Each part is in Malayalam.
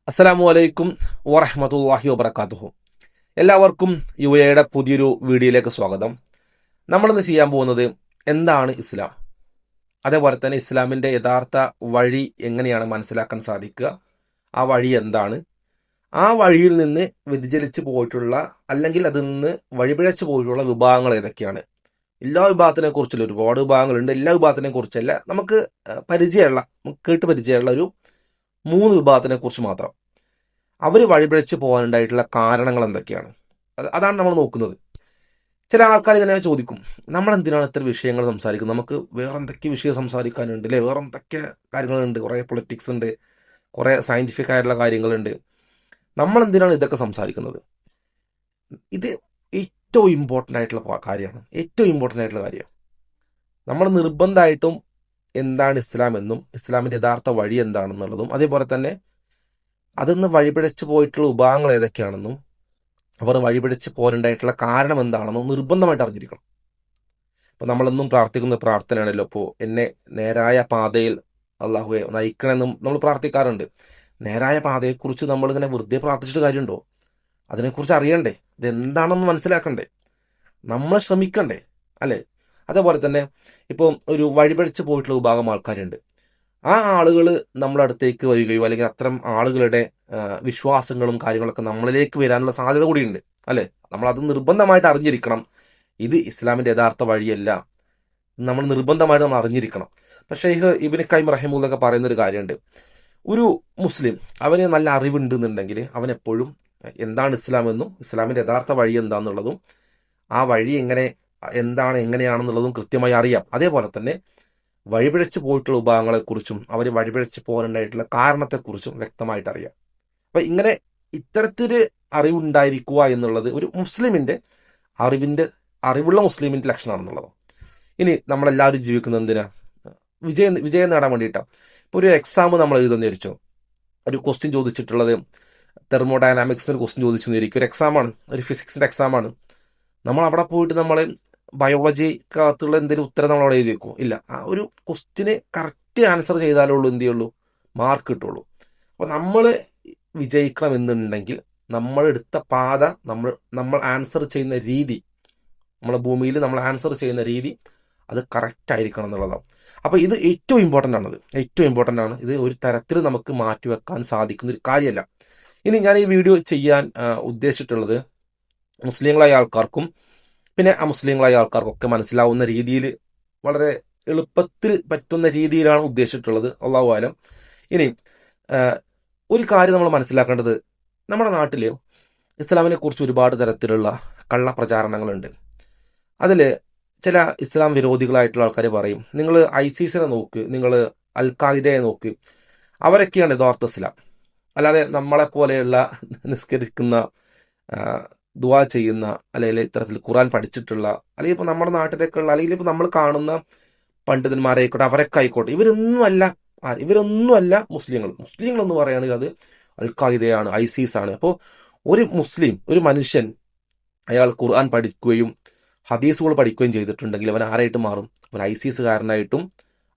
അസ്സലാമു അലൈക്കും വറഹ്മത്തുള്ളാഹി വബറകാതുഹു. എല്ലാവർക്കും യുടെ പുതിയൊരു വീഡിയോയിലേക്ക് സ്വാഗതം. നമ്മളിന്ന് ചെയ്യാൻ പോകുന്നത് എന്താണ് ഇസ്ലാം, അതേപോലെ തന്നെ ഇസ്ലാമിൻ്റെ യഥാർത്ഥ വഴി എങ്ങനെയാണ് മനസ്സിലാക്കാൻ സാധിക്കുക, ആ വഴി എന്താണ്, ആ വഴിയിൽ നിന്ന് വ്യതിചലിച്ച് പോയിട്ടുള്ള അല്ലെങ്കിൽ അതിൽ നിന്ന് വഴിപിഴച്ചു പോയിട്ടുള്ള വിഭാഗങ്ങൾ ഏതൊക്കെയാണ്. എല്ലാ വിഭാഗത്തിനെ കുറിച്ചുള്ള ഒരുപാട് വിഭാഗങ്ങളുണ്ട്. എല്ലാ വിഭാഗത്തിനെ കുറിച്ചല്ല, നമുക്ക് കേട്ട് പരിചയമുള്ള ഒരു 3 വിഭാഗത്തിനെ കുറിച്ച് മാത്രം. അവർ വഴിപിഴച്ച് പോകാനുണ്ടായിട്ടുള്ള കാരണങ്ങൾ എന്തൊക്കെയാണ്, അതാണ് നമ്മൾ നോക്കുന്നത്. ചില ആൾക്കാർ ഇങ്ങനെ ചോദിക്കും, നമ്മൾ എന്തിനാണ് ഇത്ര വിഷയങ്ങൾ സംസാരിക്കുന്നത്, നമുക്ക് വേറെ എന്തൊക്കെ വിഷയം സംസാരിക്കാനുണ്ട് അല്ലേ, വേറെ എന്തൊക്കെ കാര്യങ്ങളുണ്ട്, കുറേ പൊളിറ്റിക്സ് ഉണ്ട്, കുറേ സയൻറ്റിഫിക് ആയിട്ടുള്ള കാര്യങ്ങളുണ്ട്, നമ്മൾ എന്തിനാണ് ഇതൊക്കെ സംസാരിക്കുന്നത്. ഇത് ഏറ്റവും ഇമ്പോർട്ടൻ്റ് ആയിട്ടുള്ള കാര്യമാണ്. നമ്മൾ നിർബന്ധമായിട്ടും എന്താണ് ഇസ്ലാം എന്നും ഇസ്ലാമിൻ്റെ യഥാർത്ഥ വഴി എന്താണെന്നുള്ളതും, അതേപോലെ തന്നെ അതിന്ന് വഴിപിഴച്ച് പോയിട്ടുള്ള വിഭാഗങ്ങൾ ഏതൊക്കെയാണെന്നും അവർ വഴിപിഴച്ച് പോരുണ്ടായിട്ടുള്ള കാരണം എന്താണെന്നും നിർബന്ധമായിട്ട് അറിഞ്ഞിരിക്കണം. അപ്പോൾ നമ്മളെന്നും പ്രാർത്ഥിക്കുന്ന പ്രാർത്ഥനയാണല്ലോ, ഇപ്പോൾ എന്നെ നേരായ പാതയിൽ അള്ളാഹുവെ നയിക്കണമെന്നും നമ്മൾ പ്രാർത്ഥിക്കാറുണ്ട്. നേരായ പാതയെക്കുറിച്ച് നമ്മളിങ്ങനെ വെറുതെ പ്രാർത്ഥിച്ചിട്ട് കാര്യമുണ്ടോ? അതിനെക്കുറിച്ച് അറിയണ്ടേ, ഇതെന്താണെന്ന് മനസ്സിലാക്കണ്ടേ, നമ്മൾ ശ്രമിക്കണ്ടേ അല്ലേ? അതേപോലെ തന്നെ ഇപ്പോൾ ഒരു വഴിപിഴച്ച് പോയിട്ടുള്ള വിഭാഗം ആൾക്കാരുണ്ട്. ആ ആളുകൾ നമ്മുടെ അടുത്തേക്ക് വരികയോ അല്ലെങ്കിൽ അത്തരം ആളുകളുടെ വിശ്വാസങ്ങളും കാര്യങ്ങളൊക്കെ നമ്മളിലേക്ക് വരാനുള്ള സാധ്യത കൂടിയുണ്ട് അല്ലേ? നമ്മളത് നിർബന്ധമായിട്ട് അറിഞ്ഞിരിക്കണം. ഇത് ഇസ്ലാമിൻ്റെ യഥാർത്ഥ വഴിയല്ല, നമ്മൾ നിർബന്ധമായിട്ട് അറിഞ്ഞിരിക്കണം. പക്ഷേ ഷെയ്ഖ് ഇബ്നു ഖയ്യിം റഹിമഹുള്ളാഹി പറയുന്നൊരു കാര്യമുണ്ട്. ഒരു മുസ്ലിം അവന് നല്ല അറിവുണ്ടെന്നുണ്ടെങ്കിൽ അവനെപ്പോഴും എന്താണ് ഇസ്ലാം എന്നും ഇസ്ലാമിൻ്റെ യഥാർത്ഥ വഴി എന്താണെന്നുള്ളതും ആ വഴി എങ്ങനെയാണെന്നുള്ളതും കൃത്യമായി അറിയാം. അതേപോലെ തന്നെ വഴിപിഴച്ച് പോയിട്ടുള്ള വിഭാഗങ്ങളെക്കുറിച്ചും അവർ വഴിപിഴച്ച് പോകാനുണ്ടായിട്ടുള്ള കാരണത്തെക്കുറിച്ചും വ്യക്തമായിട്ട് അറിയാം. അപ്പം ഇങ്ങനെ ഇത്തരത്തില് അറിവുണ്ടായിരിക്കുക എന്നുള്ളത് ഒരു മുസ്ലിമിൻ്റെ അറിവുള്ള മുസ്ലിമിൻ്റെ ലക്ഷണമാണെന്നുള്ളത്. ഇനി നമ്മളെല്ലാവരും ജീവിക്കുന്നത് എന്തിനാ? വിജയം നേടാൻ വേണ്ടിയിട്ടാണ്. ഇപ്പോൾ ഒരു എക്സാം നമ്മൾ എഴുതുന്ന വിചാരിച്ചു, ഒരു ക്വസ്റ്റ്യൻ ചോദിച്ചിട്ടുള്ളത് തെർമോഡൈനാമിക്സിന് ഒരു ക്വസ്റ്റ്യൻ ചോദിച്ചു എന്നിരിക്കും, ഒരു എക്സാമാണ്, ഒരു ഫിസിക്സിൻ്റെ എക്സാമാണ്. നമ്മൾ അവിടെ പോയിട്ട് നമ്മൾ ബയോളജിക്കകത്തുള്ള എന്തെങ്കിലും ഉത്തരം നമ്മളവിടെ എഴുതി വെക്കും? ഇല്ല. ആ ഒരു ക്വസ്റ്റിന് കറക്റ്റ് ആൻസർ ചെയ്താലുള്ളൂ എന്ത് ചെയ്യുള്ളൂ, മാർക്ക് കിട്ടുള്ളൂ. അപ്പോൾ നമ്മൾ വിജയിക്കണമെന്നുണ്ടെങ്കിൽ നമ്മളെടുത്ത പാത, നമ്മൾ ആൻസർ ചെയ്യുന്ന രീതി, നമ്മളെ ഭൂമിയിൽ നമ്മൾ ആൻസർ ചെയ്യുന്ന രീതി അത് കറക്റ്റ് ആയിരിക്കണം എന്നുള്ളതാണ്. അപ്പോൾ ഇത് ഏറ്റവും ഇമ്പോർട്ടൻ്റ് ആണ്. ഇത് ഒരു തരത്തിൽ നമുക്ക് മാറ്റിവെക്കാൻ സാധിക്കുന്ന ഒരു കാര്യമല്ല. ഇനി ഞാൻ ഈ വീഡിയോ ചെയ്യാൻ ഉദ്ദേശിച്ചിട്ടുള്ളത് മുസ്ലിങ്ങളായ ആൾക്കാർക്കും പിന്നെ അമുസ്ലിങ്ങളായ ആൾക്കാർക്കൊക്കെ മനസ്സിലാവുന്ന രീതിയിൽ, വളരെ എളുപ്പത്തിൽ പറ്റുന്ന രീതിയിലാണ് ഉദ്ദേശിച്ചിട്ടുള്ളത്. അല്ലാഹു ആലം. ഇനി ഒരു കാര്യം നമ്മൾ മനസ്സിലാക്കേണ്ടത്, നമ്മുടെ നാട്ടിൽ ഇസ്ലാമിനെ കുറിച്ച് ഒരുപാട് തരത്തിലുള്ള കള്ളപ്രചാരണങ്ങളുണ്ട്. അതിൽ ചില ഇസ്ലാം വിരോധികളായിട്ടുള്ള ആൾക്കാർ പറയും, നിങ്ങൾ ഐസിസിനെ നോക്ക്, നിങ്ങൾ അൽ ഖായിദയെ നോക്ക്, അവരൊക്കെയാണ് യഥാർത്ഥ ഇസ്ലാം. അല്ലാതെ നമ്മളെപ്പോലെയുള്ള നിസ്കരിക്കുന്ന, ദുആ ചെയ്യുന്ന, അല്ലെങ്കിൽ ഇത്തരത്തിൽ ഖുർആൻ പഠിച്ചിട്ടുള്ള, അല്ലെങ്കിൽ ഇപ്പോൾ നമ്മുടെ നാട്ടിലേക്കുള്ള, അല്ലെങ്കിൽ ഇപ്പോൾ നമ്മൾ കാണുന്ന പണ്ഡിതന്മാരായിക്കോട്ടെ, അവരൊക്കെ ആയിക്കോട്ടെ, ഇവരൊന്നുമല്ല മുസ്ലിങ്ങളെന്ന് പറയുകയാണെങ്കിൽ അത് അൽ ഖായിദയാണ്, ഐസിസ് ആണ്. അപ്പോൾ ഒരു മനുഷ്യൻ അയാൾ ഖുർആൻ പഠിക്കുകയും ഹദീസുകൾ പഠിക്കുകയും ചെയ്തിട്ടുണ്ടെങ്കിൽ അവൻ ആരായിട്ട് മാറും? അവൻ ഐസിസുകാരനായിട്ടും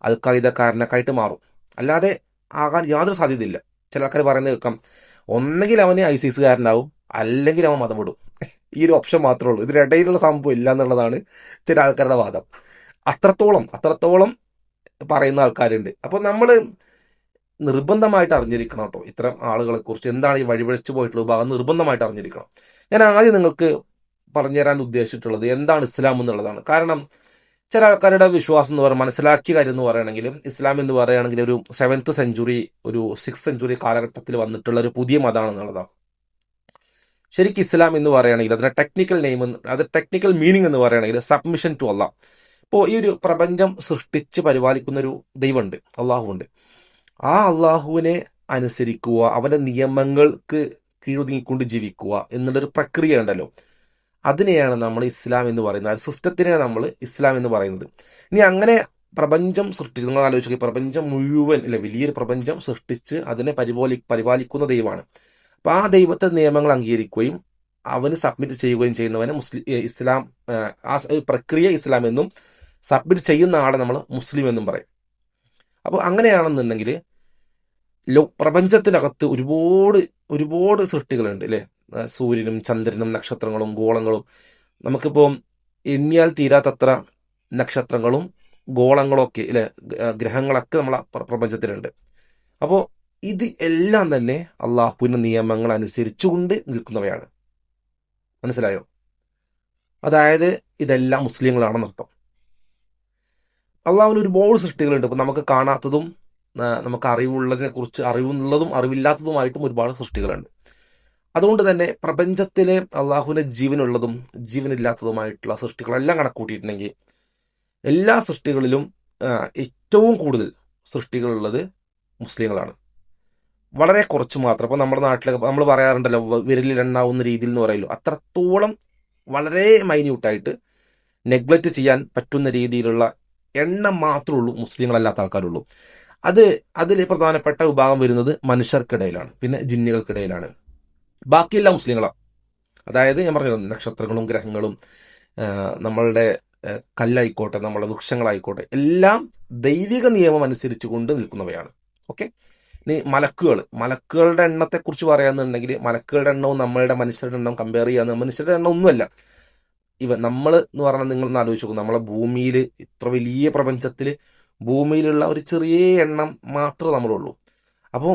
അൽ ഖായിദക്കാരനൊക്കെ ആയിട്ട് മാറും. അല്ലാതെ ആകാൻ യാതൊരു സാധ്യതയില്ല. ചില ആൾക്കാർ പറയുന്നത് കേൾക്കാം, ഒന്നെങ്കിൽ അവന് ഐസിസുകാരനാവും അല്ലെങ്കിൽ അവൻ മതം വിടും. ഈ ഒരു ഓപ്ഷൻ മാത്രമേ ഉള്ളൂ. ഇതിനിടയിലുള്ള സംഭവം ഇല്ല എന്നുള്ളതാണ് ചില ആൾക്കാരുടെ വാദം. അത്രത്തോളം പറയുന്ന ആൾക്കാരുണ്ട്. അപ്പോൾ നമ്മൾ നിർബന്ധമായിട്ട് അറിഞ്ഞിരിക്കണം കേട്ടോ, ഇത്തരം ആളുകളെക്കുറിച്ച് എന്താണ് ഈ വഴിപിഴച്ചു പോയിട്ടുള്ള ഭാഗം നിർബന്ധമായിട്ട് അറിഞ്ഞിരിക്കണം. ഞാൻ ആദ്യം നിങ്ങൾക്ക് പറഞ്ഞുതരാൻ ഉദ്ദേശിച്ചിട്ടുള്ളത് എന്താണ് ഇസ്ലാം എന്നുള്ളതാണ്. കാരണം ചില ആൾക്കാരുടെ വിശ്വാസം എന്ന് പറയുന്നത്, മനസ്സിലാക്കിയ കാര്യം എന്ന് പറയുകയാണെങ്കിൽ, ഇസ്ലാം എന്ന് പറയുകയാണെങ്കിൽ ഒരു 7th സെഞ്ചുറി, ഒരു 6th സെഞ്ചുറി കാലഘട്ടത്തിൽ വന്നിട്ടുള്ള ഒരു പുതിയ മതമാണെന്നുള്ളതാണ്. ശരിക്കും ഇസ്ലാം എന്ന് പറയുകയാണെങ്കിൽ അതിൻ്റെ ടെക്നിക്കൽ മീനിങ് എന്ന് പറയുകയാണെങ്കിൽ സബ്മിഷൻ ടു അള്ളാഹ്. ഇപ്പോൾ ഈ ഒരു പ്രപഞ്ചം സൃഷ്ടിച്ച് പരിപാലിക്കുന്ന ഒരു ദൈവമുണ്ട്, അള്ളാഹുണ്ട്. ആ അള്ളാഹുവിനെ അനുസരിക്കുക, അവൻ്റെ നിയമങ്ങൾക്ക് കീഴൊതുങ്ങിക്കൊണ്ട് ജീവിക്കുക എന്നുള്ളൊരു പ്രക്രിയ ഉണ്ടല്ലോ, അതിനെയാണ് നമ്മൾ ഇസ്ലാം എന്ന് പറയുന്നത്. ആ സിസ്റ്റത്തിനെയാണ് നമ്മൾ ഇസ്ലാം എന്ന് പറയുന്നത്. ഇനി അങ്ങനെ പ്രപഞ്ചം സൃഷ്ടിച്ച്, നിങ്ങൾ ആലോചിക്കുക, പ്രപഞ്ചം മുഴുവൻ അല്ലെ, വലിയൊരു പ്രപഞ്ചം സൃഷ്ടിച്ച് അതിനെ പരിപാലിക്കുന്ന ദൈവമാണ്. അപ്പോൾ ആ ദൈവത്തെ നിയമങ്ങൾ അംഗീകരിക്കുകയും അവന് സബ്മിറ്റ് ചെയ്യുകയും ചെയ്യുന്നവനെ ഇസ്ലാം, ആ പ്രക്രിയ ഇസ്ലാം എന്നും, സബ്മിറ്റ് ചെയ്യുന്ന ആളെ നമ്മൾ മുസ്ലിം എന്നും പറയും. അപ്പോൾ അങ്ങനെയാണെന്നുണ്ടെങ്കിൽ പ്രപഞ്ചത്തിനകത്ത് ഒരുപാട് ഒരുപാട് സൃഷ്ടികളുണ്ട് അല്ലേ? സൂര്യനും ചന്ദ്രനും നക്ഷത്രങ്ങളും ഗോളങ്ങളും, നമുക്കിപ്പോൾ എണ്ണിയാൽ തീരാത്തത്ര നക്ഷത്രങ്ങളും ഗോളങ്ങളും ഒക്കെ അല്ലേ, ഗ്രഹങ്ങളൊക്കെ നമ്മളെ പ്രപഞ്ചത്തിലുണ്ട്. അപ്പോൾ ഇത് എല്ലാം തന്നെ അള്ളാഹുവിൻ്റെ നിയമങ്ങൾ അനുസരിച്ചുകൊണ്ട് നിൽക്കുന്നവയാണ്. മനസ്സിലായോ? അതായത് ഇതെല്ലാം മുസ്ലിങ്ങളാണെന്നർത്ഥം. അള്ളാഹുവിന് ഒരുപാട് സൃഷ്ടികളുണ്ട്. ഇപ്പം നമുക്ക് കാണാത്തതും നമുക്ക് അറിവുള്ളതിനെ കുറിച്ച് അറിവുള്ളതും അറിവില്ലാത്തതുമായിട്ടും ഒരുപാട് സൃഷ്ടികളുണ്ട്. അതുകൊണ്ട് തന്നെ പ്രപഞ്ചത്തിലെ അള്ളാഹുവിൻ്റെ ജീവനുള്ളതും ജീവനില്ലാത്തതുമായിട്ടുള്ള സൃഷ്ടികളെല്ലാം കണക്കൂട്ടിയിട്ടുണ്ടെങ്കിൽ എല്ലാ സൃഷ്ടികളിലും ഏറ്റവും കൂടുതൽ സൃഷ്ടികളുള്ളത് മുസ്ലിങ്ങളാണ്. വളരെ കുറച്ച് മാത്രം. അപ്പോൾ നമ്മുടെ നാട്ടിലൊക്കെ നമ്മൾ പറയാറുണ്ടല്ലോ, വിരലിലെണ്ണാവുന്ന രീതിയിൽ എന്ന് പറയുമല്ലോ, അത്രത്തോളം വളരെ മൈന്യൂട്ടായിട്ട് നെഗ്ലക്റ്റ് ചെയ്യാൻ പറ്റുന്ന രീതിയിലുള്ള എണ്ണം മാത്രമേ ഉള്ളൂ മുസ്ലിങ്ങളല്ലാത്ത ആൾക്കാരുള്ളൂ. അതിൽ പ്രധാനപ്പെട്ട വിഭാഗം വരുന്നത് മനുഷ്യർക്കിടയിലാണ്, പിന്നെ ജിന്നുകൾക്കിടയിലാണ്. ബാക്കിയെല്ലാം മുസ്ലിങ്ങളാണ്. അതായത് ഞാൻ പറഞ്ഞത് നക്ഷത്രങ്ങളും ഗ്രഹങ്ങളും നമ്മളുടെ കല്ലായിക്കോട്ടെ, നമ്മളുടെ വൃക്ഷങ്ങളായിക്കോട്ടെ, എല്ലാം ദൈവിക നിയമം അനുസരിച്ച് കൊണ്ട് നിൽക്കുന്നവയാണ്. ഓക്കെ. ഇനി മലക്കുകളുടെ എണ്ണത്തെക്കുറിച്ച് പറയാന്നുണ്ടെങ്കിൽ മലക്കുകളുടെ എണ്ണവും നമ്മളുടെ മനുഷ്യരുടെ എണ്ണം കമ്പയർ ചെയ്യാന്ന്, മനുഷ്യരുടെ എണ്ണം ഒന്നുമല്ല. നമ്മൾ എന്ന് പറഞ്ഞാൽ നിങ്ങളൊന്ന് ആലോചിച്ച് നോക്കും, നമ്മളെ ഭൂമിയിൽ ഇത്ര വലിയ പ്രപഞ്ചത്തിൽ ഭൂമിയിലുള്ള ഒരു ചെറിയ എണ്ണം മാത്രമേ നമ്മളുള്ളൂ. അപ്പോൾ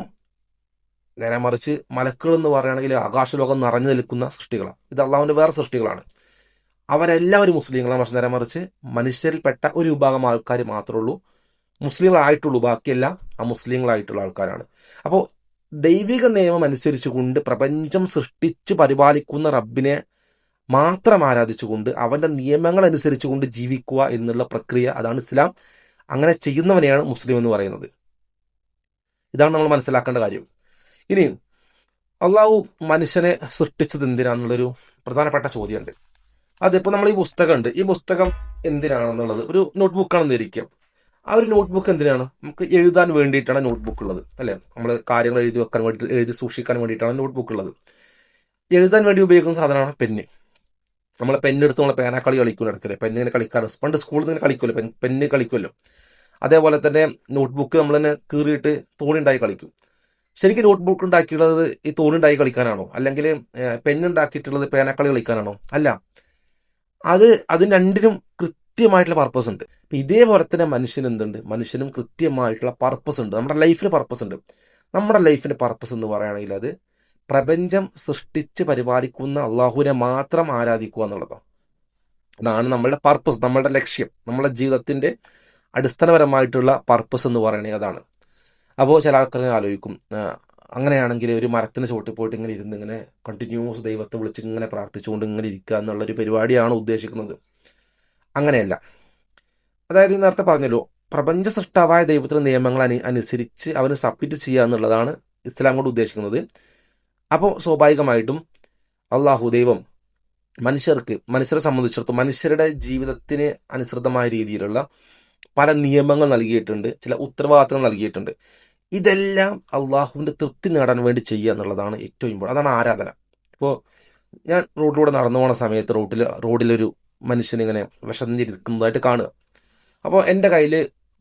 നേരെ മറിച്ച് മലക്കുകൾ എന്ന് പറയുകയാണെങ്കിൽ ആകാശലോകം നിറഞ്ഞു നിൽക്കുന്ന സൃഷ്ടികളാണ്. ഇത് അള്ളാഹുവിൻ്റെ വേറെ സൃഷ്ടികളാണ്. അവരെല്ലാവരും മുസ്ലിങ്ങളാണ്. പക്ഷെ നേരെ മറിച്ച് മനുഷ്യരിൽപ്പെട്ട ഒരു വിഭാഗം ആൾക്കാർ മാത്രമേ ഉള്ളൂ മുസ്ലിങ്ങളായിട്ടുള്ളൂ. ബാക്കിയെല്ലാം അമുസ്ലിങ്ങളായിട്ടുള്ള ആൾക്കാരാണ്. അപ്പോൾ ദൈവിക നിയമം അനുസരിച്ച് കൊണ്ട് പ്രപഞ്ചം സൃഷ്ടിച്ച് പരിപാലിക്കുന്ന റബ്ബിനെ മാത്രം ആരാധിച്ചുകൊണ്ട് അവൻ്റെ നിയമങ്ങൾ അനുസരിച്ച് കൊണ്ട് ജീവിക്കുക എന്നുള്ള പ്രക്രിയ, അതാണ് ഇസ്ലാം. അങ്ങനെ ചെയ്യുന്നവനെയാണ് മുസ്ലിം എന്ന് പറയുന്നത്. ഇതാണ് നമ്മൾ മനസ്സിലാക്കേണ്ട കാര്യം. ഇനി അള്ളാഹു മനുഷ്യനെ സൃഷ്ടിച്ചത് എന്തിനാന്നുള്ളൊരു പ്രധാനപ്പെട്ട ചോദ്യമുണ്ട്. അതിപ്പോൾ നമ്മൾ ഈ പുസ്തകമുണ്ട്, ഈ പുസ്തകം എന്തിനാണെന്നുള്ളത് ഒരു നോട്ട്ബുക്കാണെന്ന് ഇരിക്കും. ആ ഒരു നോട്ട്ബുക്ക് എന്തിനാണ്? നമുക്ക് എഴുതാൻ വേണ്ടിയിട്ടാണ് നോട്ട്ബുക്ക് ഉള്ളത്, അല്ലേ? നമ്മൾ കാര്യങ്ങൾ എഴുതി വെക്കാൻ വേണ്ടി, എഴുതി സൂക്ഷിക്കാൻ വേണ്ടിയിട്ടാണ് നോട്ട്ബുക്ക് ഉള്ളത്. എഴുതാൻ വേണ്ടി ഉപയോഗിക്കുന്ന സാധനമാണ് പെന്ന്. നമ്മളെ പെന്നെടുത്ത് നമ്മളെ പേനാക്കളി കളിക്കും ഇടയ്ക്കല്ലേ, പെന്നിങ്ങനെ കളിക്കാറ് പണ്ട് സ്കൂളിൽ നിന്ന് കളിക്കുമല്ലോ, പെന്ന് കളിക്കുമല്ലോ. അതേപോലെ തന്നെ നോട്ട്ബുക്ക് നമ്മൾ തന്നെ കീറിയിട്ട് തോണിണ്ടായി കളിക്കും. ശരിക്കും നോട്ട്ബുക്ക് ഉണ്ടാക്കിയിട്ടുള്ളത് ഈ തോണിണ്ടായി കളിക്കാനാണോ, അല്ലെങ്കിൽ പെന്നുണ്ടാക്കിയിട്ടുള്ളത് പേനാക്കളി കളിക്കാനാണോ? അല്ല. അതിന് രണ്ടിനും കൃത്യമായിട്ടുള്ള പർപ്പസ് ഉണ്ട്. അപ്പം ഇതേപോലെ തന്നെ മനുഷ്യന് എന്തുണ്ട്? മനുഷ്യനും കൃത്യമായിട്ടുള്ള പർപ്പസ് ഉണ്ട്. നമ്മുടെ ലൈഫിന് പർപ്പസ് ഉണ്ട്. നമ്മുടെ ലൈഫിൻ്റെ പർപ്പസ് എന്ന് പറയുകയാണെങ്കിൽ അത് പ്രപഞ്ചം സൃഷ്ടിച്ച് പരിപാലിക്കുന്ന അള്ളാഹുവിനെ മാത്രം ആരാധിക്കുക എന്നുള്ളതാണ്. അതാണ് നമ്മളുടെ പർപ്പസ്, നമ്മളുടെ ലക്ഷ്യം, നമ്മളുടെ ജീവിതത്തിൻ്റെ അടിസ്ഥാനപരമായിട്ടുള്ള പർപ്പസ് എന്ന് പറയുന്നത് അതാണ്. അപ്പോൾ ചില ആൾക്കാർ ആലോചിക്കും, അങ്ങനെയാണെങ്കിൽ ഒരു മരത്തിന് ചുവട്ടിൽ പോയിട്ട് ഇങ്ങനെ ഇരുന്ന് ഇങ്ങനെ കണ്ടിന്യൂസ് ദൈവത്തെ വിളിച്ച് ഇങ്ങനെ പ്രാർത്ഥിച്ചുകൊണ്ട് ഇങ്ങനെ ഇരിക്കുക എന്നുള്ളൊരു പരിപാടിയാണ് ഉദ്ദേശിക്കുന്നത്. അങ്ങനെയല്ല. അതായത് നേരത്തെ പറഞ്ഞല്ലോ, പ്രപഞ്ച സൃഷ്ടാവായ ദൈവത്തിൻ്റെ നിയമങ്ങൾ അനുസരിച്ച് അവന് സബ്മിറ്റ് ചെയ്യുക എന്നുള്ളതാണ് ഇസ്ലാം കൊണ്ട് ഉദ്ദേശിക്കുന്നത്. അപ്പോൾ സ്വാഭാവികമായിട്ടും അള്ളാഹു ദൈവം മനുഷ്യരെ സംബന്ധിച്ചിടത്തോളം മനുഷ്യരുടെ ജീവിതത്തിന് അനുസൃതമായ രീതിയിലുള്ള പല നിയമങ്ങൾ നൽകിയിട്ടുണ്ട്, ചില ഉത്തരവാദിത്തങ്ങൾ നൽകിയിട്ടുണ്ട്. ഇതെല്ലാം അള്ളാഹുവിൻ്റെ തൃപ്തി നേടാൻ വേണ്ടി ചെയ്യുക എന്നുള്ളതാണ് ഏറ്റവും ഇമ്പോർട്ടൻ്റ്. അതാണ് ആരാധന. ഇപ്പോൾ ഞാൻ റോഡിലൂടെ നടന്നു പോകുന്ന സമയത്ത് റോഡിലൊരു മനുഷ്യനിങ്ങനെ വിശന്നിരിക്കുന്നതായിട്ട് കാണുക. അപ്പോൾ എൻ്റെ കയ്യിൽ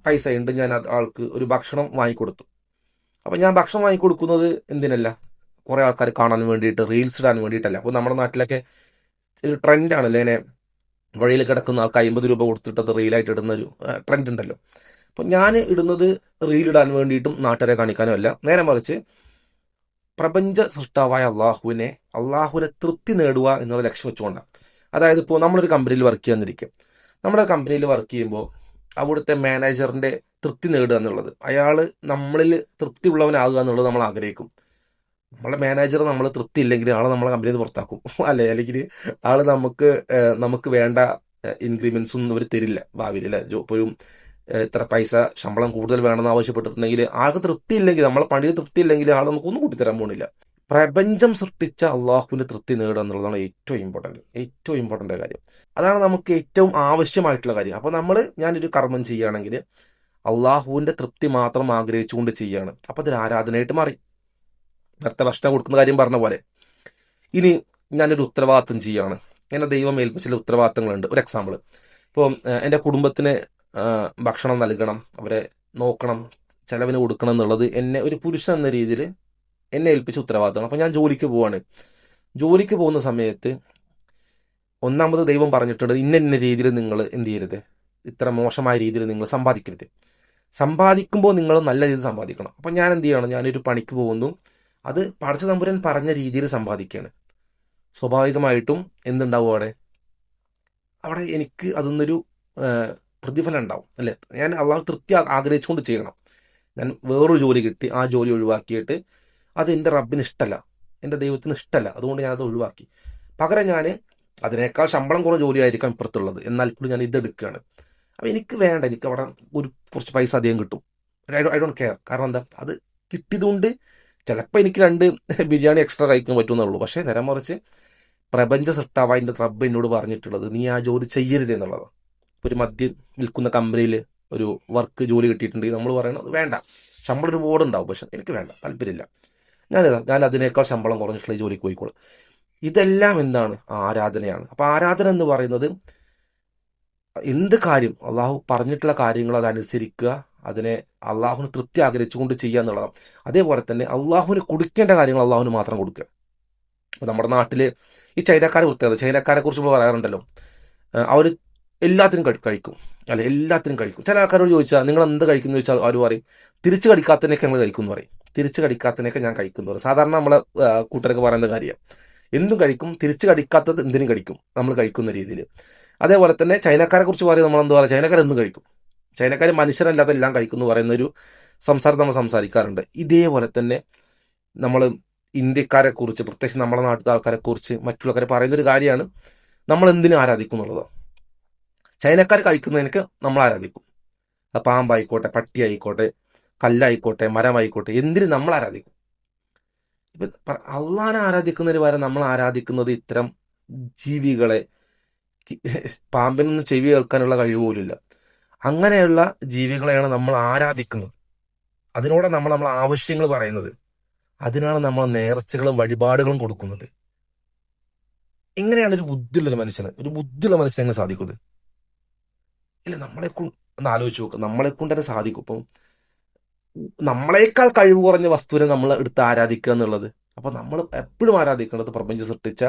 പൈസ ഉണ്ട്, ഞാൻ ആൾക്ക് ഒരു ഭക്ഷണം വാങ്ങിക്കൊടുത്തു. അപ്പോൾ ഞാൻ ഭക്ഷണം വാങ്ങിക്കൊടുക്കുന്നത് എന്തിനല്ല, കുറേ ആൾക്കാർ കാണാൻ വേണ്ടിയിട്ട്, റീൽസ് ഇടാൻ വേണ്ടിയിട്ടല്ല. അപ്പോൾ നമ്മുടെ നാട്ടിലൊക്കെ ഒരു ട്രെൻഡാണല്ലോ, ഇങ്ങനെ വഴിയിൽ കിടക്കുന്ന ആൾക്ക് 50 രൂപ കൊടുത്തിട്ടത് റീലായിട്ട് ഇടുന്നൊരു ട്രെൻഡ് ഉണ്ടല്ലോ. അപ്പോൾ ഞാൻ ഇടുന്നത് റീലിടാൻ വേണ്ടിയിട്ടും നാട്ടുകാരെ കാണിക്കാനും അല്ല, നേരെ മറിച്ച് പ്രപഞ്ച സൃഷ്ടാവായ അള്ളാഹുവിനെ തൃപ്തി നേടുക എന്നുള്ള ലക്ഷ്യം വെച്ചുകൊണ്ടാണ്. അതായത് ഇപ്പോൾ നമ്മളൊരു കമ്പനിയിൽ വർക്ക് ചെയ്യാന്നിരിക്കും. നമ്മുടെ കമ്പനിയിൽ വർക്ക് ചെയ്യുമ്പോൾ അവിടുത്തെ മാനേജറിൻ്റെ തൃപ്തി നേടുക എന്നുള്ളത്, അയാൾ നമ്മളിൽ തൃപ്തി ഉള്ളവനാകുക എന്നുള്ളത് നമ്മൾ ആഗ്രഹിക്കും. നമ്മളെ മാനേജർ നമ്മൾ തൃപ്തി ഇല്ലെങ്കിൽ ആൾ നമ്മളെ കമ്പനിയിൽ നിന്ന് പുറത്താക്കും, അല്ലേ? അല്ലെങ്കിൽ ആൾ നമുക്ക് വേണ്ട ഇൻക്രിമെൻസ് ഒന്നും അവർ തരില്ല ഭാവിയിൽ, അല്ലേ? ഇപ്പോഴും ഇത്ര പൈസ ശമ്പളം കൂടുതൽ വേണമെന്ന് ആവശ്യപ്പെട്ടിട്ടുണ്ടെങ്കിൽ ആൾക്ക് തൃപ്തി ഇല്ലെങ്കിൽ, നമ്മളെ പണിയിൽ തൃപ്തി ഇല്ലെങ്കിൽ ആൾ നമുക്കൊന്നും കൂട്ടിത്തരാൻ പോകുന്നില്ല. പ്രപഞ്ചം സൃഷ്ടിച്ച അള്ളാഹുവിൻ്റെ തൃപ്തി നേടുക എന്നുള്ളതാണ് ഏറ്റവും ഇമ്പോർട്ടൻ്റ് കാര്യം. അതാണ് നമുക്ക് ഏറ്റവും ആവശ്യമായിട്ടുള്ള കാര്യം. അപ്പോൾ ഞാനൊരു കർമ്മം ചെയ്യുകയാണെങ്കിൽ അള്ളാഹുവിൻ്റെ തൃപ്തി മാത്രം ആഗ്രഹിച്ചുകൊണ്ട് ചെയ്യുകയാണ്. അപ്പോൾ അതൊരു ആരാധനയായിട്ട് മാറി. നേരത്തെ ഭക്ഷണം കൊടുക്കുന്ന കാര്യം പറഞ്ഞ പോലെ, ഇനി ഞാനൊരു ഉത്തരവാദിത്തം ചെയ്യുകയാണ്, എന്നെ ദൈവം ഏൽപ്പിച്ച ചില ഉത്തരവാദിത്തങ്ങളുണ്ട്. ഒരു എക്സാമ്പിൾ, ഇപ്പോൾ എൻ്റെ കുടുംബത്തിന് ഭക്ഷണം നൽകണം, അവരെ നോക്കണം, ചിലവിന് കൊടുക്കണം എന്നുള്ളത് എന്നെ ഒരു പുരുഷൻ എന്ന രീതിയിൽ എന്നെ ഏൽപ്പിച്ച ഉത്തരവാദിത്തമാണ്. അപ്പോൾ ഞാൻ ജോലിക്ക് പോവാണ്. ജോലിക്ക് പോകുന്ന സമയത്ത് ഒന്നാമത് ദൈവം പറഞ്ഞിട്ടുണ്ട്, ഇന്ന ഇന്ന രീതിയിൽ നിങ്ങൾ എന്ത് ചെയ്യരുത്, ഇത്ര മോശമായ രീതിയിൽ നിങ്ങൾ സമ്പാദിക്കരുത്. സമ്പാദിക്കുമ്പോൾ നിങ്ങൾ നല്ല രീതിയിൽ സമ്പാദിക്കണം. അപ്പം ഞാൻ എന്ത് ചെയ്യണം, ഞാനൊരു പണിക്ക് പോകുന്നു, അത് പടച്ച തമ്പുരാൻ പറഞ്ഞ രീതിയിൽ സമ്പാദിക്കുകയാണ്. സ്വാഭാവികമായിട്ടും എന്തുണ്ടാവും അവിടെ അവിടെ എനിക്ക് അതിന്നൊരു പ്രതിഫലം ഉണ്ടാവും അല്ലേ. ഞാൻ അള്ളാഹു തൃപ്തി ആഗ്രഹിച്ചുകൊണ്ട് ചെയ്യണം. ഞാൻ വേറൊരു ജോലി കിട്ടി, ആ ജോലി ഒഴിവാക്കിയിട്ട് അത് എൻ്റെ റബ്ബിന് ഇഷ്ടമല്ല, എൻ്റെ ദൈവത്തിന് ഇഷ്ടമല്ല, അതുകൊണ്ട് ഞാനത് ഒഴിവാക്കി. പകരം ഞാൻ അതിനേക്കാൾ ശമ്പളം കുറഞ്ഞ ജോലിയായിരിക്കാം ഇപ്പുറത്തുള്ളത്, എന്നാൽ ഇപ്പോഴും ഞാൻ ഇതെടുക്കുകയാണ്. അപ്പോൾ എനിക്ക് വേണ്ട, എനിക്ക് അവിടെ കുറച്ച് പൈസ അധികം കിട്ടും, ഐ ഡോണ്ട് കെയർ. കാരണം എന്താ, അത് കിട്ടിയതുകൊണ്ട് ചിലപ്പോൾ എനിക്ക് 2 ബിരിയാണി എക്സ്ട്രാ കഴിക്കാൻ പറ്റുമെന്നുള്ളൂ. പക്ഷേ നേരെ മറിച്ച് പ്രപഞ്ച സൃഷ്ടാവായ എൻ്റെ റബ്ബ് എന്നോട് പറഞ്ഞിട്ടുള്ളത് നീ ആ ജോലി ചെയ്യരുത് എന്നുള്ളതാണ്. ഇപ്പോൾ ഒരു മദ്യം വിൽക്കുന്ന കമ്പനിയിൽ ഒരു വർക്ക് ജോലി കിട്ടിയിട്ടുണ്ടെങ്കിൽ നമ്മൾ പറയണത് വേണ്ട, ശമ്പളം ഒരുപാട് ഉണ്ടാവും, പക്ഷെ എനിക്ക് വേണ്ട, താല്പര്യമില്ല, ഞാൻ അതിനേക്കാൾ ശമ്പളം കുറഞ്ഞിട്ടുള്ള ജോലിക്ക് പോയിക്കോളും. ഇതെല്ലാം എന്താണ്, ആരാധനയാണ്. അപ്പോൾ ആരാധന എന്ന് പറയുന്നത് എന്ത് കാര്യം അള്ളാഹു പറഞ്ഞിട്ടുള്ള കാര്യങ്ങൾ അതനുസരിക്കുക, അതിനെ അള്ളാഹുവിന് തൃപ്തി ആഗ്രഹിച്ചുകൊണ്ട് ചെയ്യുക എന്നുള്ളതാണ്. അതേപോലെ തന്നെ അള്ളാഹുവിന് കൊടുക്കേണ്ട കാര്യങ്ങൾ അള്ളാഹുവിന് മാത്രം കൊടുക്കുക. ഇപ്പോൾ നമ്മുടെ നാട്ടിൽ ഈ ചൈനക്കാരെ പ്രത്യേകത, ചൈനക്കാരെ കുറിച്ച് നമ്മൾ പറയാറുണ്ടല്ലോ, അവർ എല്ലാത്തിനും കഴിക്കും അല്ലെ, എല്ലാത്തിനും കഴിക്കും. ചില ആൾക്കാരോട് ചോദിച്ചാൽ നിങ്ങൾ എന്ത് കഴിക്കുന്നു ചോദിച്ചാൽ അവർ പറയും തിരിച്ച് കടിക്കാത്തതിനൊക്കെ ഞങ്ങൾ കഴിക്കും എന്ന് പറയും. തിരിച്ച് കടിക്കാത്തതിനൊക്കെ ഞാൻ കഴിക്കുന്നു പറയും. സാധാരണ നമ്മളെ കൂട്ടരൊക്കെ പറയുന്ന കാര്യം, എന്തും കഴിക്കും, തിരിച്ച് കടിക്കാത്തത് എന്തിനും കഴിക്കും, നമ്മൾ കഴിക്കുന്ന രീതിയിൽ. അതേപോലെ തന്നെ ചൈനക്കാരെ കുറിച്ച് പറയും, നമ്മൾ എന്താ പറയുക, ചൈനക്കാരെന്തും കഴിക്കും, ചൈനക്കാർ മനുഷ്യരല്ലാതെ എല്ലാം കഴിക്കുന്നു പറയുന്നൊരു സംസാരം നമ്മൾ സംസാരിക്കാറുണ്ട്. ഇതേപോലെ തന്നെ നമ്മൾ ഇന്ത്യക്കാരെ കുറിച്ച്, പ്രത്യേകിച്ച് നമ്മുടെ നാട്ടിലത്തെ ആൾക്കാരെ കുറിച്ച് മറ്റുള്ളവരെ പറയുന്നൊരു കാര്യമാണ് നമ്മൾ എന്തിനും ആരാധിക്കും എന്നുള്ളത്. ചൈനക്കാർ കഴിക്കുന്നതിനൊക്കെ നമ്മൾ ആരാധിക്കും. പാമ്പായിക്കോട്ടെ, പട്ടി ആയിക്കോട്ടെ, കല്ലായിക്കോട്ടെ, മരമായിക്കോട്ടെ, എന്തിനും നമ്മൾ ആരാധിക്കും. ഇപ്പം അള്ളാനെ ആരാധിക്കുന്നതിന് പകരം നമ്മൾ ആരാധിക്കുന്നത് ഇത്തരം ജീവികളെ, പാമ്പിനൊന്നും ചെവി കേൾക്കാനുള്ള കഴിവ് പോലുമില്ല, അങ്ങനെയുള്ള ജീവികളെയാണ് നമ്മൾ ആരാധിക്കുന്നത്. അതിനോടെ നമ്മൾ ആവശ്യങ്ങൾ പറയുന്നത്, അതിനാണ് നമ്മൾ നേർച്ചകളും വഴിപാടുകളും കൊടുക്കുന്നത്. എങ്ങനെയാണ് ഒരു ബുദ്ധിയുള്ള മനുഷ്യന് എങ്ങനെ സാധിക്കുന്നത്? ഇല്ല, ഒന്ന് ആലോചിച്ച് നോക്കുക, നമ്മളെ കൊണ്ട് തന്നെ സാധിക്കും. ഇപ്പം നമ്മളെക്കാൾ കഴിവ് കുറഞ്ഞ വസ്തുവിനെ നമ്മൾ എടുത്ത് ആരാധിക്കുക എന്നുള്ളത്. അപ്പോൾ നമ്മൾ എപ്പോഴും ആരാധിക്കേണ്ടത് പ്രപഞ്ചം സൃഷ്ടിച്ച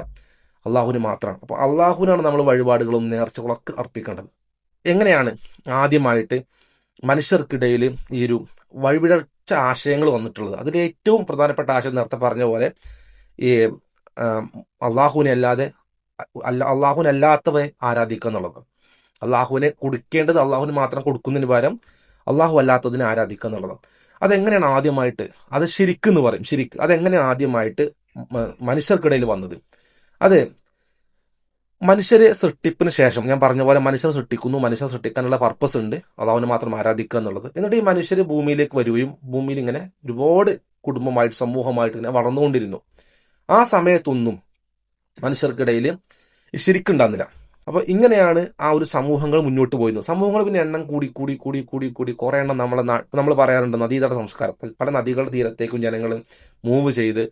അള്ളാഹുവിന് മാത്രമാണ്. അപ്പോൾ അള്ളാഹുവിനാണ് നമ്മൾ വഴിപാടുകളും നേർച്ചകളൊക്കെ അർപ്പിക്കേണ്ടത്. എങ്ങനെയാണ് ആദ്യമായിട്ട് മനുഷ്യർക്കിടയിൽ ഈ ഒരു വഴിപിഴച്ച ആശയങ്ങൾ വന്നിട്ടുള്ളത്? അതിൽ ഏറ്റവും പ്രധാനപ്പെട്ട ആശയം നേരത്തെ പറഞ്ഞ പോലെ ഈ അള്ളാഹുവിനല്ലാത്തവരെ ആരാധിക്കുക എന്നുള്ളത്. അള്ളാഹുവിനെ കൊടുക്കേണ്ടത് അള്ളാഹുവിന് മാത്രം കൊടുക്കുന്നതിന് പകരം അള്ളാഹു അല്ലാത്തതിനെ ആരാധിക്കുക എന്നുള്ളതാണ്. അതെങ്ങനെയാണ് ആദ്യമായിട്ട്, അത് ശിരിക്ക് എന്ന് പറയും, ശിരിക്ക്. അതെങ്ങനെയാണ് ആദ്യമായിട്ട് മനുഷ്യർക്കിടയിൽ വന്നത്? അത് മനുഷ്യരെ സൃഷ്ടിപ്പിന് ശേഷം ഞാൻ പറഞ്ഞ പോലെ മനുഷ്യരെ സൃഷ്ടിക്കുന്നു, മനുഷ്യരെ സൃഷ്ടിക്കാനുള്ള പർപ്പസ് ഉണ്ട്, അള്ളാഹുവിനെ മാത്രം ആരാധിക്കുക എന്നുള്ളത്. എന്നിട്ട് ഈ മനുഷ്യർ ഭൂമിയിലേക്ക് വരികയും ഭൂമിയിൽ ഇങ്ങനെ ഒരുപാട് കുടുംബമായിട്ട് സമൂഹമായിട്ട് ഇങ്ങനെ വളർന്നുകൊണ്ടിരുന്നു. ആ സമയത്തൊന്നും മനുഷ്യർക്കിടയിൽ ശരിക്കുണ്ടാകുന്നില്ല. അപ്പോൾ ഇങ്ങനെയാണ് ആ ഒരു സമൂഹങ്ങൾ മുന്നോട്ട് പോയിരുന്നത്. സമൂഹങ്ങൾ പിന്നെ എണ്ണം കൂടി കൂടി കൂടി കൂടി കൂടി കുറേ എണ്ണം നമ്മൾ പറയാറുണ്ട് നദീതട സംസ്കാരം. പല നദികളുടെ തീരത്തേക്കും ജനങ്ങൾ മൂവ് ചെയ്ത്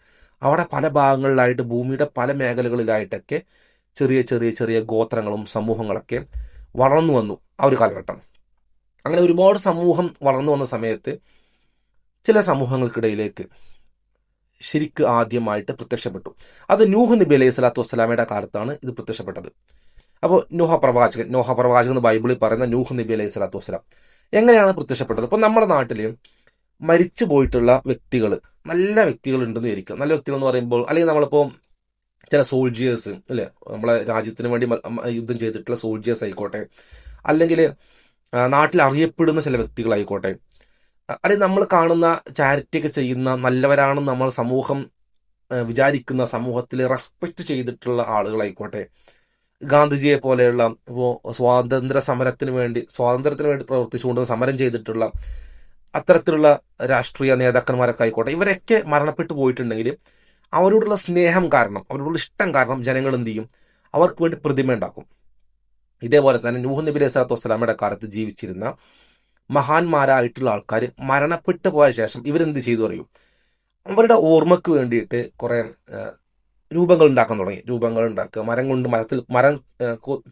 അവിടെ പല ഭാഗങ്ങളിലായിട്ട് ഭൂമിയുടെ പല മേഖലകളിലായിട്ടൊക്കെ ചെറിയ ചെറിയ ചെറിയ ഗോത്രങ്ങളും സമൂഹങ്ങളൊക്കെ വളർന്നു വന്നു ആ ഒരു കാലഘട്ടം. അങ്ങനെ ഒരുപാട് സമൂഹം വളർന്നു വന്ന സമയത്ത് ചില സമൂഹങ്ങൾക്കിടയിലേക്ക് ശരിക്ക് ആദ്യമായിട്ട് പ്രത്യക്ഷപ്പെട്ടു. അത് നൂഹ് നബി അലൈഹി സ്വലാത്തു വസ്സലാമയുടെ കാലത്താണ് ഇത് പ്രത്യക്ഷപ്പെട്ടത്. അപ്പോൾ നോഹ പ്രവാചകൻ എന്ന് ബൈബിളിൽ പറയുന്ന നൂഹ് നബി അലൈഹി സ്വലാത്തു വസ്സലാം എങ്ങനെയാണ് പ്രത്യക്ഷപ്പെട്ടത്? അപ്പോൾ നമ്മുടെ നാട്ടിൽ മരിച്ചു പോയിട്ടുള്ള വ്യക്തികൾ, നല്ല വ്യക്തികൾ ഉണ്ടെന്ന് വിചാരിക്കുക. നല്ല വ്യക്തികൾ എന്ന് പറയുമ്പോൾ, അല്ലെങ്കിൽ നമ്മളിപ്പോൾ ചില സോൾജിയേഴ്സ് അല്ലേ, നമ്മളെ രാജ്യത്തിന് വേണ്ടി യുദ്ധം ചെയ്തിട്ടുള്ള സോൾജിയേഴ്സ് ആയിക്കോട്ടെ, അല്ലെങ്കിൽ നാട്ടിൽ അറിയപ്പെടുന്ന ചില വ്യക്തികളായിക്കോട്ടെ, അല്ലെങ്കിൽ നമ്മൾ കാണുന്ന ചാരിറ്റിയൊക്കെ ചെയ്യുന്ന നല്ലവരാണെന്ന് നമ്മൾ സമൂഹം വിചാരിക്കുന്ന, സമൂഹത്തിൽ റെസ്പെക്റ്റ് ചെയ്തിട്ടുള്ള ആളുകളായിക്കോട്ടെ, ഗാന്ധിജിയെ പോലെയുള്ള ഇപ്പോൾ സ്വാതന്ത്ര്യത്തിന് വേണ്ടി പ്രവർത്തിച്ചുകൊണ്ട് സമരം ചെയ്തിട്ടുള്ള അത്തരത്തിലുള്ള രാഷ്ട്രീയ നേതാക്കന്മാരൊക്കെ ആയിക്കോട്ടെ, ഇവരൊക്കെ മരണപ്പെട്ടു പോയിട്ടുണ്ടെങ്കിൽ അവരോടുള്ള സ്നേഹം കാരണം, അവരോടുള്ള ഇഷ്ടം കാരണം ജനങ്ങൾ എന്ത് ചെയ്യും, അവർക്ക് വേണ്ടി പ്രതിമ ഉണ്ടാക്കും. ഇതേപോലെ തന്നെ നൂഹ് നബി അലൈഹി സ്വലാത്തു വസ്സലാമയുടെ കാലത്ത് ജീവിച്ചിരുന്ന മഹാന്മാരായിട്ടുള്ള ആൾക്കാർ മരണപ്പെട്ടു പോയ ശേഷം ഇവരെന്ത് ചെയ്തു അറിയും, അവരുടെ ഓർമ്മക്ക് വേണ്ടിയിട്ട് കുറേ രൂപങ്ങൾ ഉണ്ടാക്കാൻ തുടങ്ങി. രൂപങ്ങൾ ഉണ്ടാക്കുക, മരം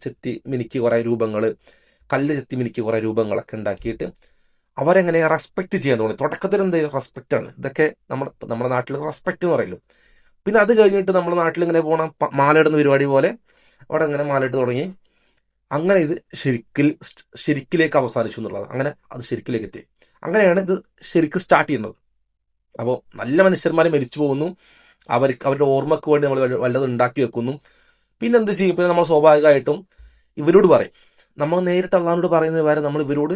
ചെത്തി മിനുക്കി കുറേ രൂപങ്ങൾ, കല്ല് ചെത്തി മിനുക്കി കുറേ രൂപങ്ങളൊക്കെ ഉണ്ടാക്കിയിട്ട് അവരെങ്ങനെ റെസ്പെക്ട് ചെയ്യാൻ തോന്നി. തുടക്കത്തിൽ എന്ത് റെസ്പെക്റ്റ് ആണ്, ഇതൊക്കെ നമ്മുടെ നാട്ടിൽ റെസ്പെക്റ്റ് എന്ന് പറയല്ലോ. പിന്നെ അത് കഴിഞ്ഞിട്ട് നമ്മുടെ നാട്ടിൽ ഇങ്ങനെ പോണ മാലയിടുന്ന പരിപാടി പോലെ അവിടെ ഇങ്ങനെ മാലയിട്ട് തുടങ്ങി. അങ്ങനെ ഇത് ശരിക്കിലേക്ക് അവസാനിച്ചു എന്നുള്ളത്. അങ്ങനെ അത് ശരിക്കിലേക്ക് എത്തി. അങ്ങനെയാണ് ഇത് ശരിക്കും സ്റ്റാർട്ട് ചെയ്യുന്നത്. അപ്പോൾ നല്ല മനുഷ്യന്മാർ മരിച്ചു പോകുന്നു, അവരുടെ ഓർമ്മയ്ക്ക് വേണ്ടി നമ്മൾ വല്ലതും ഉണ്ടാക്കി വെക്കുന്നു. പിന്നെ എന്ത് ചെയ്യും? പിന്നെ നമ്മൾ സ്വാഭാവികമായിട്ടും ഇവരോട് പറയും. നമ്മൾ നേരിട്ട് അള്ളാഹിനോട് പറയുന്നത് വരെ നമ്മൾ ഇവരോട്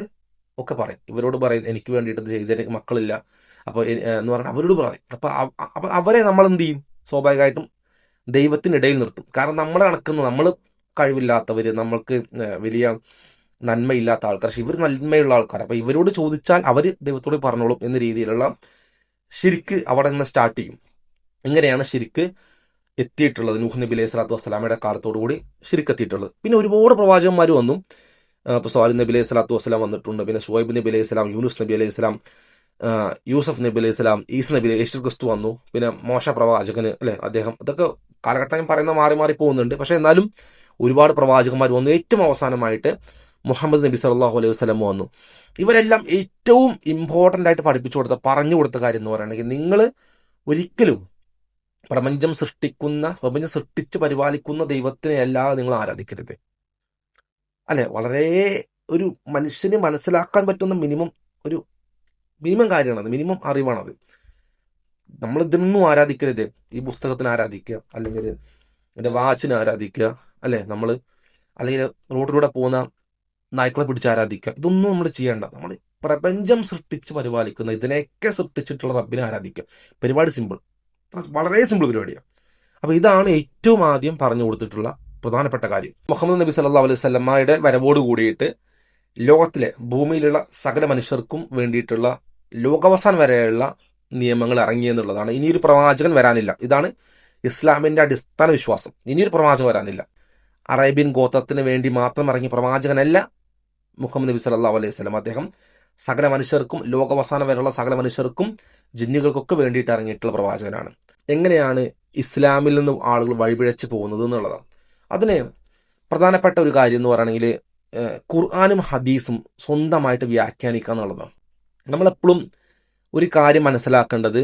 ഒക്കെ പറയും. ഇവരോട് പറയും എനിക്ക് വേണ്ടിയിട്ട് ഇത് ചെയ്ത്, എനിക്ക് മക്കളില്ല, അപ്പോൾ എന്ന് പറഞ്ഞാൽ അവരോട് പറയും. അപ്പോൾ അവരെ നമ്മൾ എന്ത് ചെയ്യും? സ്വാഭാവികമായിട്ടും ദൈവത്തിനിടയിൽ നിർത്തും. കാരണം നമ്മൾ കഴിവില്ലാത്തവർ, നമ്മൾക്ക് വലിയ നന്മയില്ലാത്ത ആൾക്കാർ, പക്ഷെ ഇവർ നന്മയുള്ള ആൾക്കാർ. അപ്പോൾ ഇവരോട് ചോദിച്ചാൽ അവർ ദൈവത്തോട് പറഞ്ഞോളും എന്ന രീതിയിലുള്ള ശിർക്ക് അവിടെ നിന്ന് സ്റ്റാർട്ട് ചെയ്യും. ഇങ്ങനെയാണ് ശിർക്ക് എത്തിയിട്ടുള്ളത്. നൂഹ് നബി അലൈഹി സ്വലാത്തു വസ്സലാമയുടെ കാലത്തോടു കൂടി ശിർക്ക് എത്തിയിട്ടുള്ളത്. പിന്നെ ഒരുപാട് പ്രവാചകന്മാർ വന്നു. ഇപ്പോൾ സ്വാലിഹ് നബി അലൈഹി സ്വലാത്തു വസ്സലാം വന്നിട്ടുണ്ട്. പിന്നെ ഷുഐബ് നബി അലൈഹി സ്വലാം, യൂനുസ് നബി അലൈഹി സ്വലാം, യൂസഫ് നബി അലൈഹി സ്വലാം, ഈസ നബി, യേശു ക്രിസ്തു വന്നു. പിന്നെ മോശ പ്രവാചകന് അല്ലേ, അദ്ദേഹം. ഇതൊക്കെ കാലഘട്ടം പറയുന്ന മാറി പോകുന്നുണ്ട്. പക്ഷേ എന്നാലും ഒരുപാട് പ്രവാചകന്മാർ വന്നു. ഏറ്റവും അവസാനമായിട്ട് മുഹമ്മദ് നബി സല്ലല്ലാഹു അലൈഹി വസല്ലം വന്നു. ഇവരെല്ലാം ഏറ്റവും ഇമ്പോർട്ടൻ്റ് ആയിട്ട് പറഞ്ഞു കൊടുത്ത കാര്യം എന്ന് പറയുകയാണെങ്കിൽ, നിങ്ങൾ ഒരിക്കലും പ്രപഞ്ചം സൃഷ്ടിച്ച് പരിപാലിക്കുന്ന ദൈവത്തിനെ അല്ലാതെ നിങ്ങൾ ആരാധിക്കരുത്. അല്ലെ, വളരെ ഒരു മനുഷ്യന് മനസ്സിലാക്കാൻ പറ്റുന്ന മിനിമം കാര്യമാണത്, മിനിമം അറിവാണത്. നമ്മൾ ഇതൊന്നും ആരാധിക്കരുത്. ഈ പുസ്തകത്തിന് ആരാധിക്കുക, അല്ലെങ്കിൽ എൻ്റെ വാച്ചിനെ ആരാധിക്കുക, അല്ലെ, അല്ലെങ്കിൽ റോഡിലൂടെ പോകുന്ന നായ്ക്കളെ പിടിച്ച് ആരാധിക്കുക. ഇതൊന്നും നമ്മൾ ചെയ്യേണ്ട. നമ്മൾ പ്രപഞ്ചം സൃഷ്ടിച്ച് പരിപാലിക്കുന്ന, ഇതിനെയൊക്കെ സൃഷ്ടിച്ചിട്ടുള്ള റബ്ബിനെ ആരാധിക്കുക. പരിപാടി സിമ്പിൾ, വളരെ സിമ്പിൾ പരിപാടിയാണ്. അപ്പോൾ ഇതാണ് ഏറ്റവും ആദ്യം പറഞ്ഞു കൊടുത്തിട്ടുള്ള പ്രധാനപ്പെട്ട കാര്യം. മുഹമ്മദ് നബി സല്ലല്ലാഹു അലൈഹി വസല്ലമയുടെ വരവോട് കൂടിയിട്ട് ലോകത്തിലെ ഭൂമിയിലുള്ള സകല മനുഷ്യർക്കും വേണ്ടിയിട്ടുള്ള ലോകാവസാനം വരെയുള്ള നിയമങ്ങൾ ഇറങ്ങിയെന്നുള്ളതാണ്. ഇനിയൊരു പ്രവാചകൻ വരാനില്ല. ഇതാണ് ഇസ്ലാമിൻ്റെ അടിസ്ഥാന വിശ്വാസം. ഇനിയൊരു പ്രവാചകൻ വരാനില്ല. അറേബ്യൻ ഗോത്രത്തിന് വേണ്ടി മാത്രം ഇറങ്ങിയ പ്രവാചകനല്ല മുഹമ്മദ് നബി സല്ലല്ലാഹു അലൈഹി വസല്ലം. അദ്ദേഹം സകല മനുഷ്യർക്കും, ലോകാവസാനം വരെയുള്ള സകല മനുഷ്യർക്കും, ജിന്നുകൾക്കൊക്കെ വേണ്ടിയിട്ട് ഇറങ്ങിയിട്ടുള്ള പ്രവാചകനാണ്. എങ്ങനെയാണ് ഇസ്ലാമിൽ നിന്ന് ആളുകൾ വഴിപിഴച്ച് പോകുന്നത് എന്നുള്ളതാണ്. അതിന് പ്രധാനപ്പെട്ട ഒരു കാര്യം എന്ന് പറയുകയാണെങ്കിൽ ഖുർആനും ഹദീസും സ്വന്തമായിട്ട് വ്യാഖ്യാനിക്കുക എന്നുള്ളതാണ്. നമ്മളെപ്പോഴും ഒരു കാര്യം മനസ്സിലാക്കേണ്ടത്,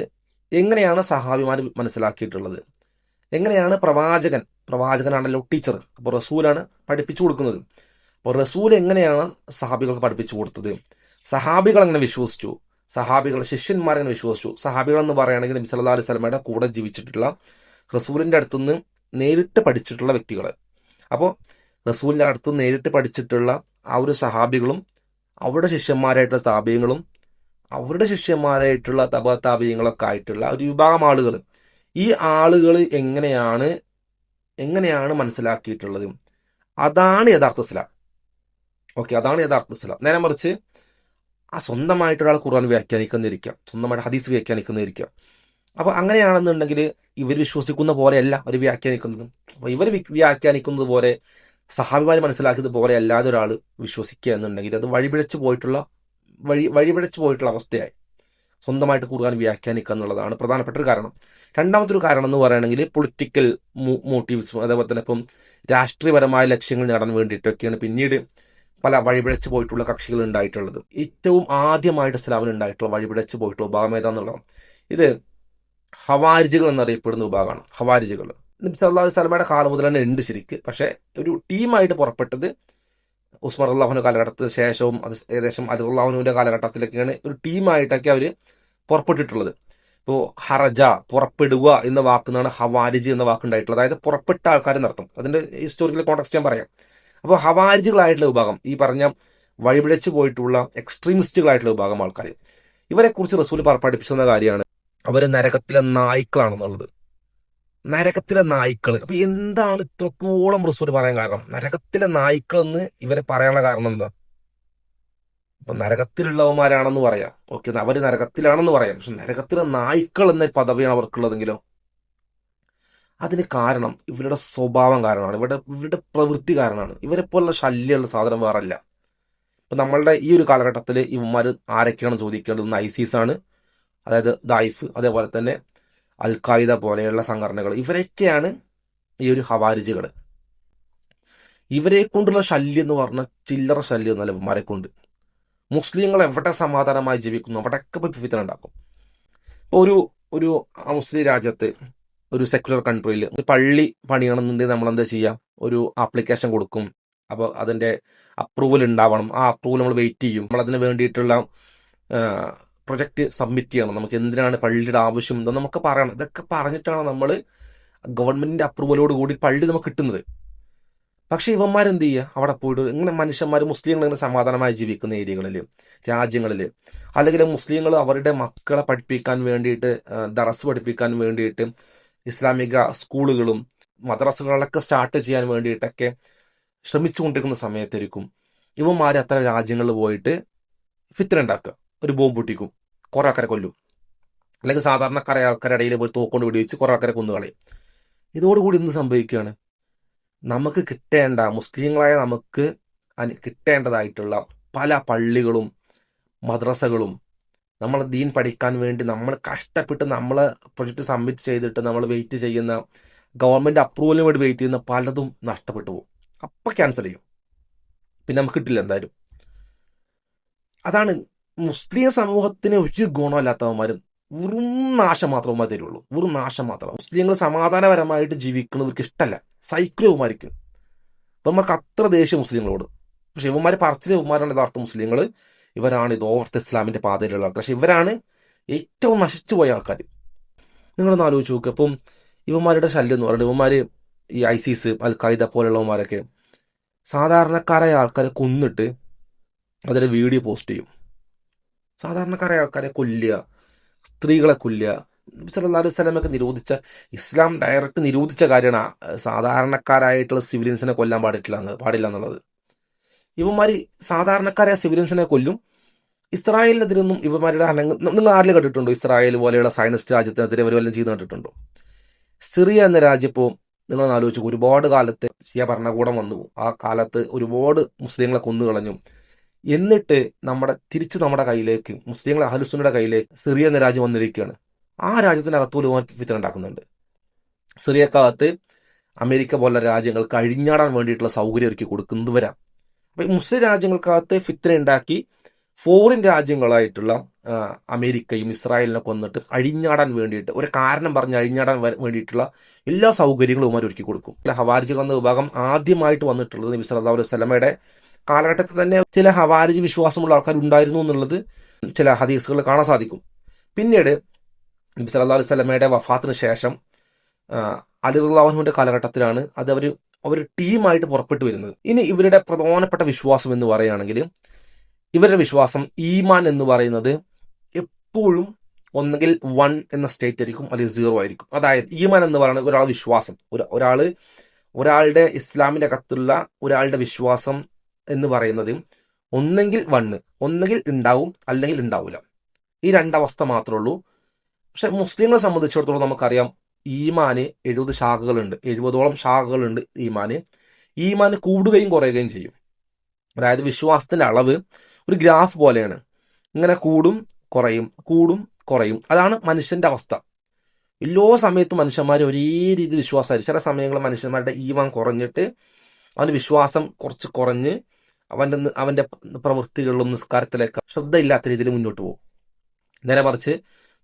എങ്ങനെയാണ് സഹാബിമാർ മനസ്സിലാക്കിയിട്ടുള്ളത്, എങ്ങനെയാണ് പ്രവാചകനാണല്ലോ ടീച്ചർ, അപ്പോൾ റസൂലാണ് പഠിപ്പിച്ചു കൊടുക്കുന്നത്. അപ്പോൾ റസൂൽ എങ്ങനെയാണ് സഹാബികൾക്ക് പഠിപ്പിച്ചു കൊടുത്തത്, സഹാബികൾ എങ്ങനെ വിശ്വസിച്ചു, ശിഷ്യന്മാരെങ്ങനെ വിശ്വസിച്ചു. സഹാബികൾ എന്ന് പറയുകയാണെങ്കിൽ നബി സല്ലല്ലാഹു അലൈഹി വസല്ലമയുടെ കൂടെ ജീവിച്ചിട്ടുള്ള, റസൂലിൻ്റെ അടുത്തുനിന്ന് നേരിട്ട് പഠിച്ചിട്ടുള്ള വ്യക്തികൾ. അപ്പോൾ റസൂലിൻ്റെ അടുത്ത് നേരിട്ട് പഠിച്ചിട്ടുള്ള ആ ഒരു സഹാബികളും അവരുടെ ശിഷ്യന്മാരായിട്ടുള്ള താബീങ്ങളും അവരുടെ ശിഷ്യന്മാരായിട്ടുള്ള താബീങ്ങളൊക്കെ ആയിട്ടുള്ള ഒരു വിഭാഗം ആളുകൾ. ഈ ആളുകൾ എങ്ങനെയാണ് മനസ്സിലാക്കിയിട്ടുള്ളത്, അതാണ് യഥാർത്ഥ ഇസ്ലാം. ഓക്കെ, അതാണ് യഥാർത്ഥ ഇസ്ലാം. നേരെ മറിച്ച് സ്വന്തമായിട്ടൊരാൾ ഖുർആൻ വ്യാഖ്യാനിക്കുന്നിരിക്കാം, സ്വന്തമായിട്ട് ഹദീസ് വ്യാഖ്യാനിക്കുന്നിരിക്കാം. അപ്പോൾ അങ്ങനെയാണെന്നുണ്ടെങ്കിൽ ഇവർ വിശ്വസിക്കുന്ന പോലെയല്ല അവർ വ്യാഖ്യാനിക്കുന്നത്. അപ്പോൾ ഇവർ വ്യാഖ്യാനിക്കുന്നത് പോലെ, സഹാബിമാർ മനസ്സിലാക്കിയത് പോലെ അല്ലാതെ ഒരാൾ വിശ്വസിക്കുക എന്നുണ്ടെങ്കിൽ അത് വഴിപിഴച്ച് പോയിട്ടുള്ള അവസ്ഥയായി. സ്വന്തമായിട്ട് ഖുർആൻ വ്യാഖ്യാനിക്കുക എന്നുള്ളതാണ് പ്രധാനപ്പെട്ട ഒരു കാരണം. രണ്ടാമത്തെ ഒരു കാരണം എന്ന് പറയുകയാണെങ്കിൽ പൊളിറ്റിക്കൽ മോട്ടീവ്സും, അതേപോലെ തന്നെ ഇപ്പം രാഷ്ട്രീയപരമായ ലക്ഷ്യങ്ങൾ നേടാൻ വേണ്ടിയിട്ടൊക്കെയാണ് പിന്നീട് പല വഴിപിഴച്ച് പോയിട്ടുള്ള കക്ഷികൾ ഉണ്ടായിട്ടുള്ളത്. ഏറ്റവും ആദ്യമായിട്ട് ഇസ്ലാമിൽ ഉണ്ടായിട്ടുള്ള വഴിപിഴച്ച് പോയിട്ടുള്ള വിഭാഗം ഏതാന്നുള്ളതാണ്. ഇത് ഹവാരിജുകൾ എന്നറിയപ്പെടുന്ന വിഭാഗമാണ്. ഹവാരിജുകൾ നബി സല്ലല്ലാഹു അലൈഹി വസല്ലമയുടെ കാലം മുതൽ തന്നെ ഉണ്ട് ശരിക്ക്. പക്ഷേ ഒരു ടീമായിട്ട് പുറപ്പെട്ടത് ഉസ്മാൻ റളിയല്ലാഹു കാലഘട്ടത്തിന് ശേഷവും, അത് ഏകദേശം അലി റളിയല്ലാഹുവിൻ്റെ കാലഘട്ടത്തിലൊക്കെയാണ് ഒരു ടീമായിട്ടൊക്കെ അവർ പുറപ്പെട്ടിട്ടുള്ളത്. ഇപ്പോൾ ഹറജ, പുറപ്പെടുക എന്ന വാക്കുന്നാണ് ഹവാരിജ് എന്ന വാക്കുണ്ടായിട്ടുള്ളത്. അതായത് പുറപ്പെട്ട ആൾക്കാരെന്നർത്ഥം. അതിൻ്റെ ഹിസ്റ്റോറിക്കൽ കോൺടെക്സ്റ്റ് ഞാൻ പറയാം. അപ്പോൾ ഹവാരിജുകളായിട്ടുള്ള വിഭാഗം, ഈ പറഞ്ഞ വഴിപിഴച്ച് പോയിട്ടുള്ള എക്സ്ട്രീമിസ്റ്റുകളായിട്ടുള്ള വിഭാഗം ആൾക്കാർ, ഇവരെക്കുറിച്ച് റസൂൽ പഠിപ്പിക്കുന്ന കാര്യമാണ് അവർ നരകത്തിലെ നായ്ക്കളാണെന്നുള്ളത്. നരകത്തിലെ നായ്ക്കൾ. അപ്പൊ എന്താണ് ഇത്രത്തോളം റസൂൽ പറയാൻ കാരണം? നരകത്തിലെ നായ്ക്കൾ എന്ന് ഇവരെ പറയാനുള്ള കാരണം എന്താ? അപ്പൊ നരകത്തിലുള്ളവന്മാരാണെന്ന് പറയാം, ഓക്കെ, അവര് നരകത്തിലാണെന്ന് പറയാം. പക്ഷെ നരകത്തിലെ നായ്ക്കൾ എന്ന പദവിയാണ് അവർക്കുള്ളതെങ്കിലോ? അതിന് കാരണം ഇവരുടെ സ്വഭാവം കാരണമാണ്, ഇവരുടെ പ്രവൃത്തി കാരണമാണ്. ഇവരെ പോലുള്ള ശല്യമുള്ള സാധനം വേറല്ല. ഇപ്പൊ നമ്മളുടെ ഈ ഒരു കാലഘട്ടത്തിൽ ഇവന്മാർ ആരൊക്കെയാണ് ചോദിക്കേണ്ടത്? ഐസിസ് ആണ്, അതായത് ദായിഫ്, അതേപോലെ തന്നെ അൽ ഖായിദ പോലെയുള്ള സംഘടനകൾ. ഇവരൊക്കെയാണ് ഈ ഒരു ഹവാരിജുകൾ. ഇവരെ കൊണ്ടുള്ള ശല്യം എന്ന് പറഞ്ഞാൽ ചില്ലറ ശല്യം എന്നല്ല ഇവന്മാരെ കൊണ്ട്. മുസ്ലിങ്ങൾ എവിടെ സമാധാനമായി ജീവിക്കുന്നു അവിടെയൊക്കെ പോയി ഫിത്ന ഉണ്ടാക്കും. ഇപ്പോൾ ഒരു മുസ്ലിം രാജ്യത്ത്, ഒരു സെക്യുലർ കൺട്രിയിൽ ഒരു പള്ളി പണിയണമെന്നുണ്ടെങ്കിൽ നമ്മൾ എന്താ ചെയ്യുക, ഒരു ആപ്ലിക്കേഷൻ കൊടുക്കും. അപ്പോൾ അതിൻ്റെ അപ്രൂവൽ ഉണ്ടാവണം. ആ അപ്രൂവൽ നമ്മൾ വെയിറ്റ് ചെയ്യും. നമ്മൾ അതിന് വേണ്ടിയിട്ടുള്ള പ്രൊജക്റ്റ് സബ്മിറ്റ് ചെയ്യണം. നമുക്ക് എന്തിനാണ് പള്ളിയുടെ ആവശ്യം എന്തോ നമുക്ക് പറയണം. ഇതൊക്കെ പറഞ്ഞിട്ടാണ് നമ്മൾ ഗവൺമെൻറ്റിൻ്റെ അപ്രൂവലോട് കൂടി പള്ളി നമുക്ക് കിട്ടുന്നത്. പക്ഷേ ഇവന്മാരെന്ത് ചെയ്യുക, അവിടെ പോയിട്ട് ഇങ്ങനെ മനുഷ്യന്മാർ മുസ്ലിങ്ങൾ ഇങ്ങനെ സമാധാനമായി ജീവിക്കുന്ന ഏരിയകളിൽ, രാജ്യങ്ങളിൽ, അല്ലെങ്കിൽ മുസ്ലിങ്ങൾ അവരുടെ മക്കളെ പഠിപ്പിക്കാൻ വേണ്ടിയിട്ട്, ദറസ് പഠിപ്പിക്കാൻ വേണ്ടിയിട്ട് ഇസ്ലാമിക സ്കൂളുകളും മദ്രസകളൊക്കെ സ്റ്റാർട്ട് ചെയ്യാൻ വേണ്ടിയിട്ടൊക്കെ ശ്രമിച്ചുകൊണ്ടിരിക്കുന്ന സമയത്തായിരിക്കും ഇവന്മാർ അത്ര രാജ്യങ്ങളിൽ പോയിട്ട് ഫിത്ന ഉണ്ടാക്കുക. ഒരു ബോംബ് പൊട്ടിക്കും, കുറേ ആൾക്കാരെ കൊല്ലും. അല്ലെങ്കിൽ സാധാരണക്കാരെ ആൾക്കാരുടെ ഇടയിൽ പോയി തോക്കൊണ്ട് വെടിവെച്ച് കുറേ ആൾക്കാരെ കൊന്നുകളയും. ഇതോടുകൂടി എന്ത് സംഭവിക്കുകയാണ്, നമുക്ക് കിട്ടേണ്ട, മുസ്ലിങ്ങളായ നമുക്ക് കിട്ടേണ്ടതായിട്ടുള്ള പല പള്ളികളും മദ്രസകളും നമ്മൾ ദീൻ പഠിക്കാൻ വേണ്ടി നമ്മൾ കഷ്ടപ്പെട്ട് നമ്മൾ പ്രൊജക്റ്റ് സബ്മിറ്റ് ചെയ്തിട്ട് നമ്മൾ വെയിറ്റ് ചെയ്യുന്ന, ഗവൺമെൻറ് അപ്രൂവലിന് വേണ്ടി വെയിറ്റ് ചെയ്യുന്ന പലതും നഷ്ടപ്പെട്ടു പോകും. അപ്പം ക്യാൻസൽ ചെയ്യും, പിന്നെ നമുക്ക് കിട്ടില്ല എന്തായാലും. അതാണ് മുസ്ലിം സമൂഹത്തിന് ഒരു ഗുണമില്ലാത്തവന്മാർ, വെറും നാശം മാത്രമേ തരുള്ളൂ, വെറും നാശം മാത്രം. മുസ്ലിങ്ങൾ സമാധാനപരമായിട്ട് ജീവിക്കുന്നവർക്ക് ഇഷ്ടമല്ല, സൈക്കിളുമാർക്ക്. ഇവന്മാർക്ക് അത്ര ദേഷ്യം മുസ്ലിങ്ങളോട്. പക്ഷെ ഇവന്മാർ പറച്ചിൽ ഇവന്മാരാണ് യഥാർത്ഥ മുസ്ലിങ്ങൾ, ഇവരാണ് ഇത് ഓവർത്ത് ഇസ്ലാമിൻ്റെ പാതയിലുള്ള ആൾക്കാർ. പക്ഷെ ഇവരാണ് ഏറ്റവും നശിച്ചു പോയ ആൾക്കാർ. നിങ്ങളൊന്ന് ആലോചിച്ച് നോക്കുക. അപ്പം ഇവന്മാരുടെ ശല്യം എന്ന് പറയുന്നത്, ഇവന്മാർ ഈ ഐസിസ്, അൽ ഖായിദ പോലുള്ളവന്മാരൊക്കെ സാധാരണക്കാരായ ആൾക്കാരെ കൊന്നിട്ട് അതിൻ്റെ വീഡിയോ പോസ്റ്റ് ചെയ്യും. സാധാരണക്കാരായ ആൾക്കാരെ കൊല്ലുക, സ്ത്രീകളെ കൊല്ലുക. സല്ലല്ലാഹു അലൈഹി വസല്ലമയൊക്കെ നിരോധിച്ച, ഇസ്ലാം ഡയറക്റ്റ് നിരോധിച്ച കാര്യമാണ് സാധാരണക്കാരായിട്ടുള്ള സിവിലിയൻസിനെ കൊല്ലാൻ പാടില്ല എന്നുള്ളത്. ഇവന്മാർ സാധാരണക്കാരായ സിവിലിയൻസിനെ കൊല്ലും. ഇസ്രായേലിനെതിരൊന്നും ഇവന്മാരുടെ നിങ്ങൾ ആരിൽ കണ്ടിട്ടുണ്ടോ? ഇസ്രായേൽ പോലെയുള്ള സയനിസ്റ്റ് രാജ്യത്തിനെതിരെ ഒരു വല്ലതും ചെയ്ത് കണ്ടിട്ടുണ്ടോ? സിറിയ എന്ന രാജ്യം ഇപ്പോൾ നിങ്ങളൊന്ന് ആലോചിച്ചു, ഒരുപാട് കാലത്ത് ഷിയ ഭരണകൂടം വന്നു. ആ കാലത്ത് ഒരുപാട് മുസ്ലിങ്ങളെ കൊന്നുകളഞ്ഞു. എന്നിട്ട് തിരിച്ച് നമ്മുടെ കയ്യിലേക്ക്, മുസ്ലിങ്ങളെ അഹ്ലുസുന്നയുടെ കയ്യിലേക്ക് സിറിയ എന്ന രാജ്യം വന്നിരിക്കുകയാണ്. ആ രാജ്യത്തിനകത്തോട് ഫിത്ന ഉണ്ടാക്കുന്നുണ്ട്. സിറിയക്കകത്ത് അമേരിക്ക പോലുള്ള രാജ്യങ്ങൾക്ക് അഴിഞ്ഞാടാൻ വേണ്ടിയിട്ടുള്ള സൗകര്യം ഒരുക്കി കൊടുക്കുന്നത് വരാം. അപ്പം മുസ്ലിം രാജ്യങ്ങൾക്കകത്ത് ഫിത്ന ഉണ്ടാക്കി ഫോറിൻ രാജ്യങ്ങളായിട്ടുള്ള അമേരിക്കയും ഇസ്രായേലിനെ കൊന്നിട്ട് അഴിഞ്ഞാടാൻ വേണ്ടിയിട്ട്, ഒരു കാരണം പറഞ്ഞ് അഴിഞ്ഞാടാൻ വേണ്ടിയിട്ടുള്ള എല്ലാ സൗകര്യങ്ങളും അവർ ഒരുക്കി കൊടുക്കും. ഹവാരിജികൾ എന്ന വിഭാഗം ആദ്യമായിട്ട് വന്നിട്ടുള്ളത് നബി സല്ലല്ലാഹു അലൈഹി വസല്ലമയുടെ കാലഘട്ടത്തിൽ തന്നെ ചില ഹവാരിജ് വിശ്വാസമുള്ള ആൾക്കാർ ഉണ്ടായിരുന്നു എന്നുള്ളത് ചില ഹദീസുകളിൽ കാണാൻ സാധിക്കും. പിന്നീട് നബി സല്ലല്ലാഹു അലൈഹി വസല്ലമയുടെ വഫാത്തിന് ശേഷം അലി റളിയല്ലാഹു അൻഹുവിന്റെ കാലഘട്ടത്തിലാണ് അത് അവർ ടീമായിട്ട് പുറപ്പെട്ടു വരുന്നത്. ഇനി ഇവരുടെ പ്രധാനപ്പെട്ട വിശ്വാസം എന്ന് പറയുകയാണെങ്കിൽ, ഇവരുടെ വിശ്വാസം ഈമാൻ എന്ന് പറയുന്നത് എപ്പോഴും ഒന്നുകിൽ 1 എന്ന സ്റ്റേറ്റ് ആയിരിക്കും, അല്ലെങ്കിൽ 0 ആയിരിക്കും. അതായത് ഈമാൻ എന്ന് പറയുന്നത് ഒരാളുടെ വിശ്വാസം, ഒരാളുടെ ഇസ്ലാമിൻ്റെ അകത്തുള്ള ഒരാളുടെ വിശ്വാസം എന്ന് പറയുന്നത് ഒന്നെങ്കിൽ 1, ഒന്നെങ്കിൽ ഉണ്ടാവും അല്ലെങ്കിൽ ഉണ്ടാവില്ല. ഈ രണ്ടവസ്ഥ മാത്രമേ ഉള്ളൂ. പക്ഷെ മുസ്ലിങ്ങളെ സംബന്ധിച്ചിടത്തോളം നമുക്കറിയാം, ഈമാന് 70 ശാഖകളുണ്ട്, 70ഓളം ശാഖകളുണ്ട് ഈമാന് കൂടുകയും കുറയുകയും ചെയ്യും. അതായത് വിശ്വാസത്തിൻ്റെ അളവ് ഒരു ഗ്രാഫ് പോലെയാണ്, ഇങ്ങനെ കൂടും കുറയും. അതാണ് മനുഷ്യൻ്റെ അവസ്ഥ. എല്ലാ സമയത്തും മനുഷ്യന്മാർ ഒരേ രീതി വിശ്വാസമായിരിക്കും. ചില സമയങ്ങളിൽ മനുഷ്യന്മാരുടെ ഈമാൻ കുറഞ്ഞിട്ട് അവൻ്റെ വിശ്വാസം കുറച്ച് കുറഞ്ഞ് അവൻ്റെ പ്രവൃത്തികളിലും നിസ്കാരത്തിലേക്ക് ശ്രദ്ധയില്ലാത്ത രീതിയിൽ മുന്നോട്ട് പോകും. നേരെ മറിച്ച്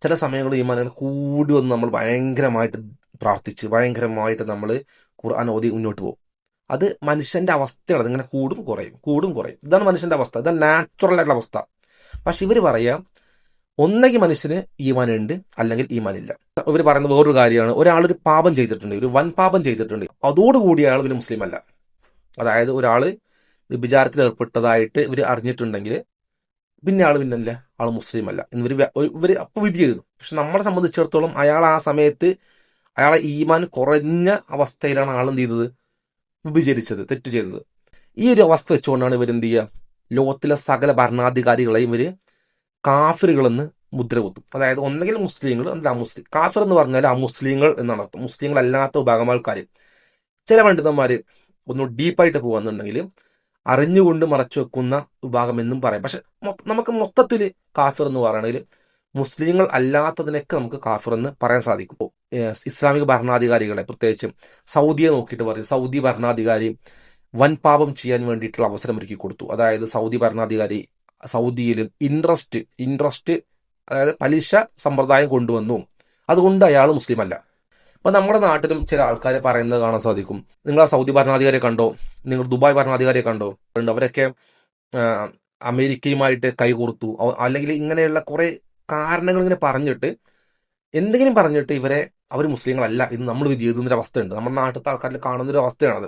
ചില സമയങ്ങളിൽ ഈമാൻ കൂടി വന്ന് നമ്മൾ ഭയങ്കരമായിട്ട് പ്രാർത്ഥിച്ച് ഭയങ്കരമായിട്ട് നമ്മൾ ഖുർആൻ ഓതി മുന്നോട്ട് പോകും. അത് മനുഷ്യൻ്റെ അവസ്ഥയാണ്. അതിങ്ങനെ കൂടും കുറയും. ഇതാണ് മനുഷ്യൻ്റെ അവസ്ഥ, ഇതാണ് നാച്ചുറൽ ആയിട്ടുള്ള അവസ്ഥ. പക്ഷെ ഇവർ പറയാം, ഒന്നെങ്കിൽ മനുഷ്യന് ഈമാൻ ഉണ്ട് അല്ലെങ്കിൽ ഈമാനില്ല. ഇവർ പറയുന്ന വേറൊരു കാര്യമാണ്, ഒരാളൊരു പാപം ചെയ്തിട്ടുണ്ട്, ഒരു വൻ പാപം ചെയ്തിട്ടുണ്ട്, അതോടുകൂടി അയാൾ ഒരു മുസ്ലിം അല്ല. അതായത് ഒരാൾ വിചാരത്തിൽ ഏർപ്പെട്ടതായിട്ട് ഇവർ അറിഞ്ഞിട്ടുണ്ടെങ്കിൽ പിന്നെ ആൾ മുസ്ലിം അല്ല എന്ന് ഇവർ അപ്പോൾ വിധി എഴുതും. പക്ഷെ നമ്മളെ സംബന്ധിച്ചിടത്തോളം അയാൾ ആ സമയത്ത് അയാളെ ഈമാൻ കുറഞ്ഞ അവസ്ഥയിലാണ് ആളെന്ത് ചെയ്തത്, വിഭജിച്ചത്, തെറ്റ് ചെയ്തത്. ഈ ഒരു അവസ്ഥ വെച്ചുകൊണ്ടാണ് ഇവരെന്ത് ചെയ്യുക, ലോകത്തിലെ സകല ഭരണാധികാരികളെയും ഇവർ കാഫിറുകളെന്ന് മുദ്ര കുത്തും. അതായത് ഒന്നെങ്കിൽ മുസ്ലിങ്ങൾ, അല്ലെങ്കിൽ അമുസ്ലിം. കാഫിർ എന്ന് പറഞ്ഞാൽ അമുസ്ലിങ്ങൾ എന്നാണ് അർത്ഥം, മുസ്ലിങ്ങളല്ലാത്ത വിഭാഗം ആൾക്കാർ. ചില പണ്ഡിതന്മാർ ഒന്ന് ഡീപ്പായിട്ട് പോകുന്നുണ്ടെങ്കിൽ അറിഞ്ഞുകൊണ്ട് മറച്ചു വെക്കുന്ന വിഭാഗം എന്നും പറയും. പക്ഷെ നമുക്ക് മൊത്തത്തിൽ കാഫിർ എന്ന് പറയുകയാണെങ്കിൽ മുസ്ലിങ്ങൾ അല്ലാത്തതിനൊക്കെ നമുക്ക് കാഫിർ എന്ന് പറയാൻ സാധിക്കും. ഇസ്ലാമിക ഭരണാധികാരികളെ, പ്രത്യേകിച്ചും സൗദിയെ നോക്കിയിട്ട് പറയും, സൗദി ഭരണാധികാരി വൻ പാപം ചെയ്യാൻ വേണ്ടിയിട്ടുള്ള അവസരം ഒരുക്കി കൊടുത്തു. അതായത് സൗദി ഭരണാധികാരി സൗദിയിൽ ഇൻട്രസ്റ്റ് അതായത് പലിശ സമ്പ്രദായം കൊണ്ടുവന്നു, അതുകൊണ്ട് അയാൾ മുസ്ലിം അല്ല. അപ്പൊ നമ്മുടെ നാട്ടിലും ചില ആൾക്കാരെ പറയുന്നത് കാണാൻ സാധിക്കും, നിങ്ങൾ ആ സൗദി ഭരണാധികാരിയെ കണ്ടോ, നിങ്ങൾ ദുബായ് ഭരണാധികാരിയെ കണ്ടോ, അവരൊക്കെ അമേരിക്കയുമായിട്ട് കൈകോർത്തു, അല്ലെങ്കിൽ ഇങ്ങനെയുള്ള കുറെ കാരണങ്ങൾ ഇങ്ങനെ പറഞ്ഞിട്ട് എന്തെങ്കിലും പറഞ്ഞിട്ട് അവർ മുസ്ലിങ്ങളല്ല എന്ന് നമ്മൾ വിധിയെഴുതുന്നൊരു അവസ്ഥയുണ്ട്. നമ്മുടെ നാട്ടിലത്തെ ആൾക്കാരിൽ കാണുന്നൊരു അവസ്ഥയാണത്.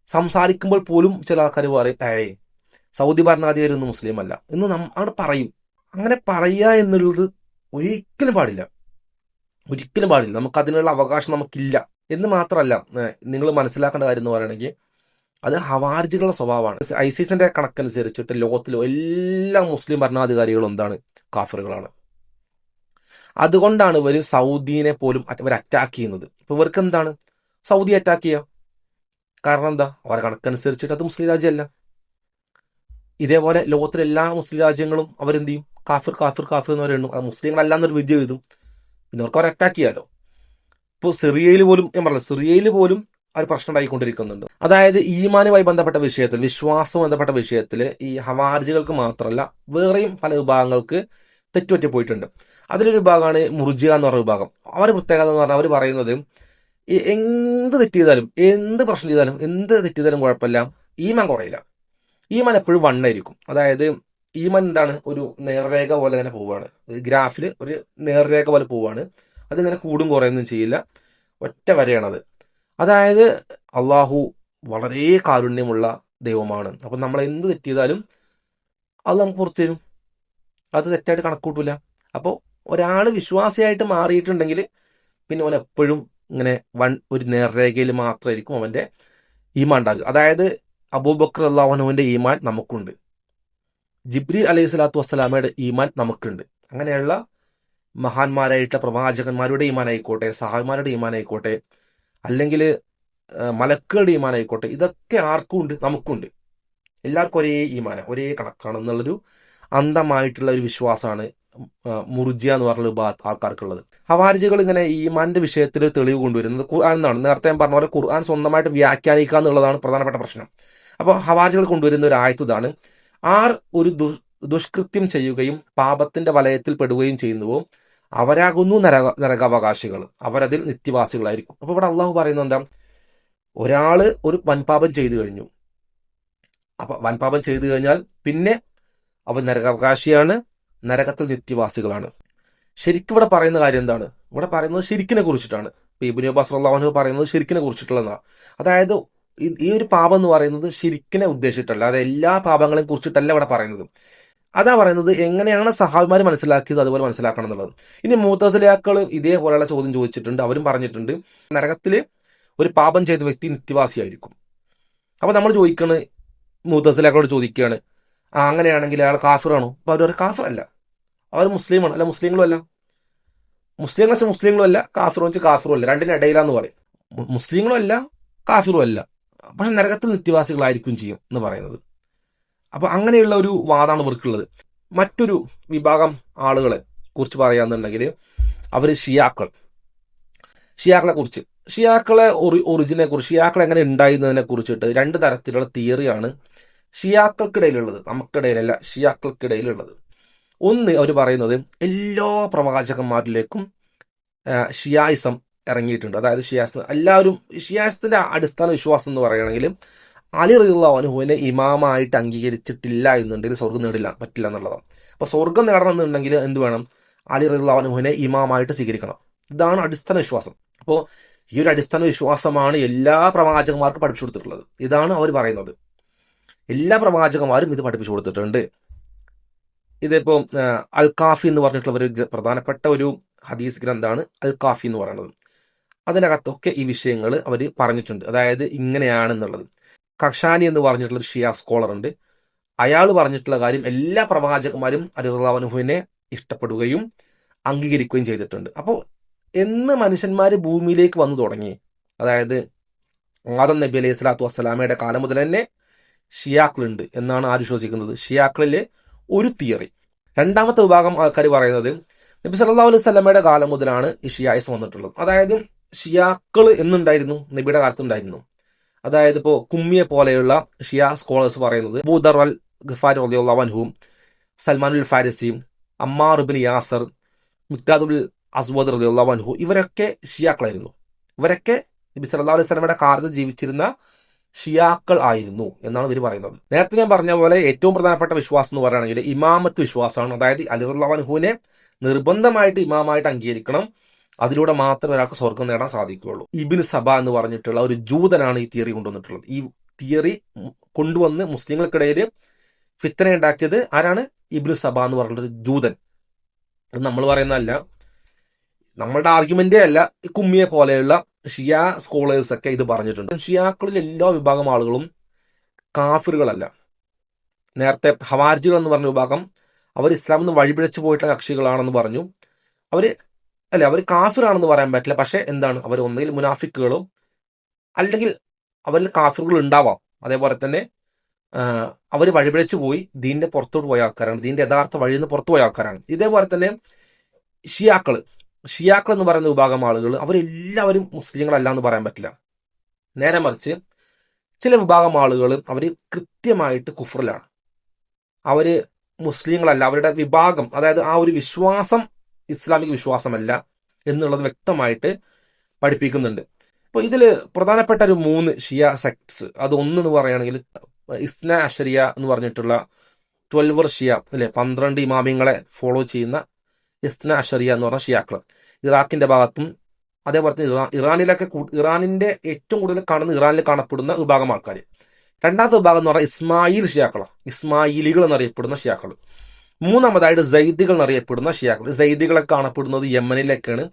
സംസാരിക്കുമ്പോൾ പോലും ചില ആൾക്കാർ പറയും സൗദി ഭരണാധികാരി ഒന്നും മുസ്ലിം അല്ല എന്ന് അവിടെ പറയും. അങ്ങനെ പറയുക എന്നുള്ളത് ഒരിക്കലും പാടില്ല. നമുക്ക് അതിനുള്ള അവകാശം നമുക്കില്ല എന്ന് മാത്രമല്ല, നിങ്ങൾ മനസ്സിലാക്കേണ്ട കാര്യം എന്ന് പറയുകയാണെങ്കിൽ അത് ഹവാരിജികളുടെ സ്വഭാവമാണ്. ഐസിസിന്റെ കണക്കനുസരിച്ചിട്ട് ലോകത്തിലെ എല്ലാ മുസ്ലിം ഭരണാധികാരികളും എന്താണ്? കാഫിറുകളാണ്. അതുകൊണ്ടാണ് ഇവർ സൗദിനെ പോലും ഇവർ അറ്റാക്ക് ചെയ്യുന്നത്. ഇപ്പൊ ഇവർക്ക് എന്താണ് സൗദി അറ്റാക്ക് ചെയ്യുക? കാരണം എന്താ? അവരെ കണക്കനുസരിച്ചിട്ട് അത് മുസ്ലിം രാജ്യമല്ല. ഇതേപോലെ ലോകത്തിലെ എല്ലാ മുസ്ലിം രാജ്യങ്ങളും അവരെന്ത് ചെയ്യും? കാഫിർ എന്ന് പറയുന്നു. അത് മുസ്ലിങ്ങളല്ല എന്നൊരു വിദ്യ എഴുതും. പിന്നെ അവർക്ക് അവരെ അറ്റാക്ക് ചെയ്യാലോ. ഇപ്പോൾ സിറിയയിൽ പോലും ഞാൻ പറഞ്ഞു, സിറിയയിൽ പോലും ഒരു പ്രശ്നം ഉണ്ടായിക്കൊണ്ടിരിക്കുന്നുണ്ട്. അതായത് ഈമാനുമായി ബന്ധപ്പെട്ട വിഷയത്തിൽ, വിശ്വാസം ബന്ധപ്പെട്ട വിഷയത്തിൽ ഈ ഹവാരിജികൾക്ക് മാത്രമല്ല വേറെയും പല വിഭാഗങ്ങൾക്ക് തെറ്റുപറ്റി പോയിട്ടുണ്ട്. അതിലൊരു വിഭാഗമാണ് മുർജിയ എന്ന് പറഞ്ഞ വിഭാഗം. അവരുടെ പ്രത്യേകത എന്ന് പറഞ്ഞാൽ അവർ പറയുന്നത് എന്ത് തെറ്റ് ചെയ്താലും, എന്ത് പ്രശ്നം ചെയ്താലും, എന്ത് തെറ്റ് ചെയ്താലും കുഴപ്പമില്ല, ഈമാൻ കുറയില്ല. ഈമാൻ എപ്പോഴും വണ്ണായിരിക്കും. അതായത് ഈമാൻ എന്താണ്? ഒരു നേർരേഖ പോലെ ഇങ്ങനെ പോവുകയാണ്, ഗ്രാഫിൽ ഒരു നേർരേഖ പോലെ പോവുകയാണ്. അതിങ്ങനെ കൂടും കുറയൊന്നും ചെയ്യില്ല, ഒറ്റ വരെയാണത്. അതായത് അള്ളാഹു വളരെ കാരുണ്യമുള്ള ദൈവമാണ്. അപ്പം നമ്മൾ എന്ത് തെറ്റ് ചെയ്താലും അത് നമുക്ക് പുറത്തു തരും, അത് തെറ്റായിട്ട് കണക്കൂട്ടില്ല. അപ്പോൾ ഒരാൾ വിശ്വാസിയായിട്ട് മാറിയിട്ടുണ്ടെങ്കിൽ പിന്നെ അവൻ എപ്പോഴും ഇങ്ങനെ ഒരു നേർരേഖയിൽ മാത്രമായിരിക്കും അവൻ്റെ ഈമാൻ ഉണ്ടാകുക. അതായത് അബൂബക്കർ അള്ളാഹുവിൻ്റെ ഈമാൻ നമുക്കുണ്ട്, ജിബ്രീൽ അലൈഹി സ്വലാത്തു വസ്സലാമയുടെ ഈമാൻ നമുക്കുണ്ട്. അങ്ങനെയുള്ള മഹാന്മാരായിട്ടുള്ള പ്രവാചകന്മാരുടെ ഈമാൻ ആയിക്കോട്ടെ, സഹാബിമാരുടെ ഈമാൻ ആയിക്കോട്ടെ, അല്ലെങ്കിൽ മലക്കുകളുടെ ഈമാൻ ആയിക്കോട്ടെ, ഇതൊക്കെ ആർക്കും ഉണ്ട്, നമുക്കുണ്ട്. എല്ലാവർക്കും ഒരേ ഈമാന, ഒരേ കണക്കാണെന്നുള്ളൊരു അന്ധമായിട്ടുള്ള ഒരു വിശ്വാസമാണ് മുർജിയ എന്ന് പറഞ്ഞ ആൾക്കാർക്കുള്ളത്. ഹവാരിജികൾ ഇങ്ങനെ ഈമാന്റെ വിഷയത്തിൽ തെളിവ് കൊണ്ടുവരുന്നത് ഖുർആൻ എന്നാണ്. നേരത്തെ ഞാൻ പറഞ്ഞ പോലെ ഖുർആൻ സ്വന്തമായിട്ട് വ്യാഖ്യാനിക്കുക എന്നുള്ളതാണ് പ്രധാനപ്പെട്ട പ്രശ്നം. അപ്പോൾ ഹവാരിജികൾ കൊണ്ടുവരുന്ന ഒരു ആയത്ത് ഇതാണ്: ആർ ഒരു ദുഷ്കൃത്യം ചെയ്യുകയും പാപത്തിന്റെ വലയത്തിൽ പെടുകയും ചെയ്യുന്നുവോ അവരാകുന്നു നരകാവകാശികൾ, അവരതിൽ നിത്യവാസികളായിരിക്കും. അപ്പൊ ഇവിടെ അള്ളാഹു പറയുന്നത് എന്താ? ഒരാള് ഒരു വൻപാപം ചെയ്തു കഴിഞ്ഞു. അപ്പൊ വൻപാപം ചെയ്തു കഴിഞ്ഞാൽ പിന്നെ അവൻ നരകാവകാശിയാണ്, നരകത്തിൽ നിത്യവാസികളാണ്. ശരിക്കും ഇവിടെ പറയുന്ന കാര്യം എന്താണ്? ഇവിടെ പറയുന്നത് ശിരിക്കിനെ കുറിച്ചിട്ടാണ്. ഇപ്പൊ ഇബ്നു അബ്ബാസ് റളിയല്ലാഹു അൻഹു പറയുന്നത് ശിരിക്കിനെ കുറിച്ചിട്ടുള്ളതാണ്. അതായത് ഈ ഒരു പാപം എന്ന് പറയുന്നത് ശിരിക്കിനെ ഉദ്ദേശിച്ചിട്ടല്ല, അത് എല്ലാ പാപങ്ങളെയും കുറിച്ചിട്ടല്ല ഇവിടെ പറയുന്നത്. അതാ പറയുന്നത് എങ്ങനെയാണ് സഹാബിമാർ മനസ്സിലാക്കിയത് അതുപോലെ മനസ്സിലാക്കണം എന്നുള്ളത്. ഇനി മുഅ്തസിലിയാക്കൾ ഇതേപോലെയുള്ള ചോദ്യം ചോദിച്ചിട്ടുണ്ട്. അവരും പറഞ്ഞിട്ടുണ്ട് നരകത്തിൽ ഒരു പാപം ചെയ്ത വ്യക്തി നിത്യവാസിയായിരിക്കും. അപ്പൊ നമ്മൾ ചോദിക്കണ്, മുഅ്തസിലിയാക്കളോട് ചോദിക്കുകയാണ്, അങ്ങനെയാണെങ്കിൽ അയാൾ കാഫിറാണോ? അപ്പൊ അവർ കാഫിർ അല്ല, അവർ മുസ്ലിമാണ്. അല്ല, മുസ്ലിങ്ങളും അല്ല, മുസ്ലിങ്ങളും അല്ല, കാഫിറും വെച്ചാൽ കാഫിറും അല്ല, രണ്ടിനും ഇടയിലാന്ന് പറയും. മുസ്ലിങ്ങളും അല്ല, കാഫിറും അല്ല, പക്ഷെ നരകത്തിൽ നിത്യവാസികളായിരിക്കും ചെയ്യും എന്ന് പറയുന്നത്. അപ്പൊ അങ്ങനെയുള്ള ഒരു വാദമാണ് ഇവർക്കുള്ളത്. മറ്റൊരു വിഭാഗം ആളുകളെ കുറിച്ച് പറയാന്നുണ്ടെങ്കിൽ അവർ ഷിയാക്കളെ കുറിച്ച്, ഷിയാക്കളെ ഒറിജിനെ കുറിച്ച്, ഷിയാക്കൾ എങ്ങനെ ഉണ്ടായിരുന്നതിനെ കുറിച്ചിട്ട് രണ്ട് തരത്തിലുള്ള തിയറിയാണ് ഷിയാക്കൾക്കിടയിലുള്ളത്, നമുക്കിടയിലല്ല, ഷിയാക്കൾക്കിടയിലുള്ളത്. ഒന്ന്, അവർ പറയുന്നത് എല്ലാ പ്രവാചകന്മാരിലേക്കും ഷിയായിസം ഇറങ്ങിയിട്ടുണ്ട്. അതായത് എല്ലാവരും ഷിയായിസത്തിന്റെ അടിസ്ഥാന വിശ്വാസം എന്ന് പറയുകയാണെങ്കിൽ അലി റളിയല്ലാഹു അൻഹുവിനെ ഇമാമായിട്ട് അംഗീകരിച്ചിട്ടില്ല എന്നുണ്ടെങ്കിൽ സ്വർഗ്ഗം പറ്റില്ല എന്നുള്ളതാണ്. അപ്പൊ സ്വർഗ്ഗം നേടണം എന്നുണ്ടെങ്കിൽ എന്ത് വേണം? അലി റളിയല്ലാഹു അൻഹുവിനെ ഇമാമായിട്ട് സ്വീകരിക്കണം. ഇതാണ് അടിസ്ഥാന വിശ്വാസം. അപ്പോൾ ഈ ഒരു അടിസ്ഥാന വിശ്വാസമാണ് എല്ലാ പ്രവാചകന്മാർക്കും പഠിപ്പിച്ചു കൊടുത്തിട്ടുള്ളത്. ഇതാണ് അവർ പറയുന്നത്. എല്ലാ പ്രവാചകന്മാരും ഇത് പഠിപ്പിച്ചു കൊടുത്തിട്ടുണ്ട്. ഇതിപ്പോ അൽ കാഫി എന്ന് പറഞ്ഞിട്ടുള്ള ഒരു പ്രധാനപ്പെട്ട ഒരു ഹദീസ് ഗ്രന്ഥമാണ് അൽ കാഫി എന്ന് പറയുന്നത്. അതിനകത്തൊക്കെ ഈ വിഷയങ്ങൾ അവർ പറഞ്ഞിട്ടുണ്ട്. അതായത് ഇങ്ങനെയാണെന്നുള്ളത്. കക്ഷാനി എന്ന് പറഞ്ഞിട്ടുള്ള ഒരു ഷിയ സ്കോളർ ഉണ്ട്. അയാൾ പറഞ്ഞിട്ടുള്ള കാര്യം എല്ലാ പ്രവാചകന്മാരും അലി റളിയല്ലാഹു അൻഹുവിനെ ഇഷ്ടപ്പെടുകയും അംഗീകരിക്കുകയും ചെയ്തിട്ടുണ്ട്. അപ്പോൾ എന്ന് മനുഷ്യന്മാർ ഭൂമിയിലേക്ക് വന്നു തുടങ്ങി, അതായത് ആദം നബി അലൈഹി സ്വലാത്തു വസ്സലാമയുടെ കാലം മുതൽ തന്നെ ഷിയാക്കളുണ്ട് എന്നാണ് ആര് വിശ്വസിക്കുന്നത്. ഷിയാക്കളിലെ ഒരു തിയറി. രണ്ടാമത്തെ വിഭാഗം ആൾക്കാർ പറയുന്നത് നബി സല്ലല്ലാഹു അലൈഹി വസല്ലമയുടെ കാലം മുതലാണ് ഈ ഷിയായിസം വന്നിട്ടുള്ളത്. അതായത് ഷിയാക്കൾ എന്നുണ്ടായിരുന്നു, നബിയുടെ കാലത്തുണ്ടായിരുന്നു. അതായത് ഇപ്പോൾ കുമ്മിയെ പോലെയുള്ള ഷിയ സ്കോളേഴ്സ് പറയുന്നത് അബൂ ദർ അൽ ഗഫാരി റളിയല്ലാഹു അൻഹു, സൽമാനുൽ ഫാരിസി, അമ്മാർ ഇബ്നു യാസർ, മിഖ്ദാദുൽ അസ്വദ് റളിയല്ലാഹു അൻഹു, ഇവരൊക്കെ ഷിയാക്കളായിരുന്നു. ഇവരൊക്കെ നബി സല്ലല്ലാഹു അലൈഹി വസല്ലമയുടെ കാലത്ത് ജീവിച്ചിരുന്ന ഷിയാക്കൾ ആയിരുന്നു എന്നാണ് ഇവർ പറയുന്നത്. നേരത്തെ ഞാൻ പറഞ്ഞ പോലെ ഏറ്റവും പ്രധാനപ്പെട്ട വിശ്വാസം എന്ന് പറയുകയാണെങ്കിൽ ഇമാമത്ത് വിശ്വാസമാണ്. അതായത് അലി റളിയല്ലാഹു അൻഹുവിനെ നിർബന്ധമായിട്ട് ഇമാമായിട്ട് അംഗീകരിക്കണം. അതിലൂടെ മാത്രമേ ഒരാൾക്ക് സ്വർഗം നേടാൻ സാധിക്കുകയുള്ളൂ. ഇബ്നു സബ എന്ന് പറഞ്ഞിട്ടുള്ള ഒരു ജൂതനാണ് ഈ തിയറി കൊണ്ടുവന്നിട്ടുള്ളത്. ഈ തിയറി കൊണ്ടുവന്ന് മുസ്ലിങ്ങൾക്കിടയിൽ ഫിത്തന ഉണ്ടാക്കിയത് ആരാണ്? ഇബ്നു സബ എന്ന് പറഞ്ഞിട്ടൊരു ജൂതൻ. അത് നമ്മൾ പറയുന്നതല്ല, നമ്മളുടെ ആർഗ്യുമെന്റേ അല്ല. കുമ്മിയെ പോലെയുള്ള ഷിയ സ്കോളേഴ്സ് ഒക്കെ ഇത് പറഞ്ഞിട്ടുണ്ട്. ഷിയാക്കളിൽ എല്ലാ വിഭാഗം ആളുകളും കാഫിറുകളല്ല. നേരത്തെ ഹവാർജികൾ എന്ന് പറഞ്ഞ വിഭാഗം അവർ ഇസ്ലാമിൽ നിന്ന് വഴിപിഴച്ചു പോയിട്ടുള്ള കക്ഷികളാണെന്ന് പറഞ്ഞു. അവർ കാഫിറാണെന്ന് പറയാൻ പറ്റില്ല. പക്ഷെ എന്താണ്, അവർ ഒന്നുകിൽ മുനാഫിക്കുകളും അല്ലെങ്കിൽ അവരിൽ കാഫിറുകൾ ഉണ്ടാവാം. അതേപോലെ തന്നെ അവർ വഴിപിഴച്ചു പോയി ദീന്റെ പുറത്തോട്ട് പോയ ആൾക്കാരാണ്, ദീന്റെ യഥാർത്ഥ വഴിയിൽ നിന്ന് പുറത്തു പോയ ആൾക്കാരാണ്. ഇതേപോലെ തന്നെ ഷിയാക്കൾ എന്ന് പറയുന്ന വിഭാഗം ആളുകൾ അവരെല്ലാവരും മുസ്ലിങ്ങളല്ല എന്ന് പറയാൻ പറ്റില്ല. നേരെ മറിച്ച് ചില വിഭാഗം ആളുകൾ അവർ കൃത്യമായിട്ട് കുഫറിലാണ്, അവര് മുസ്ലിങ്ങളല്ല, അവരുടെ വിഭാഗം, അതായത് ആ ഒരു വിശ്വാസം ഇസ്ലാമിക വിശ്വാസമല്ല എന്നുള്ളത് വ്യക്തമായിട്ട് പഠിപ്പിക്കുന്നുണ്ട്. അപ്പോൾ ഇതിൽ പ്രധാനപ്പെട്ട ഒരു 3 ഷിയ സെക്ട്സ്, അത് എന്ന് പറയുകയാണെങ്കിൽ ഇസ്ന അഷരിയ എന്ന് പറഞ്ഞിട്ടുള്ള 12 ഷിയ അല്ലെ, 12 ഇമാമിങ്ങളെ ഫോളോ ചെയ്യുന്ന ഇസ്ന അഷറിയ എന്ന് പറഞ്ഞ ഷിയാക്കൾ ഇറാഖിന്റെ ഭാഗത്തും അതേപോലെ തന്നെ ഇറാനിലൊക്കെ ഇറാനിന്റെ ഏറ്റവും കൂടുതൽ കാണുന്ന ഇറാനിൽ കാണപ്പെടുന്ന വിഭാഗം ആൾക്കാർ. രണ്ടാമത്തെ വിഭാഗം എന്ന് പറഞ്ഞാൽ ഇസ്മായിൽ ഷിയാക്കളാണ്, ഇസ്മായിലികൾ എന്നറിയപ്പെടുന്ന ഷിയാക്കൾ. മൂന്നാമതായിട്ട് സൈദികൾ എന്നറിയപ്പെടുന്ന ഷിയാക്കൾ. സൈദികളൊക്കെ കാണപ്പെടുന്നത് യമനിലൊക്കെയാണ്.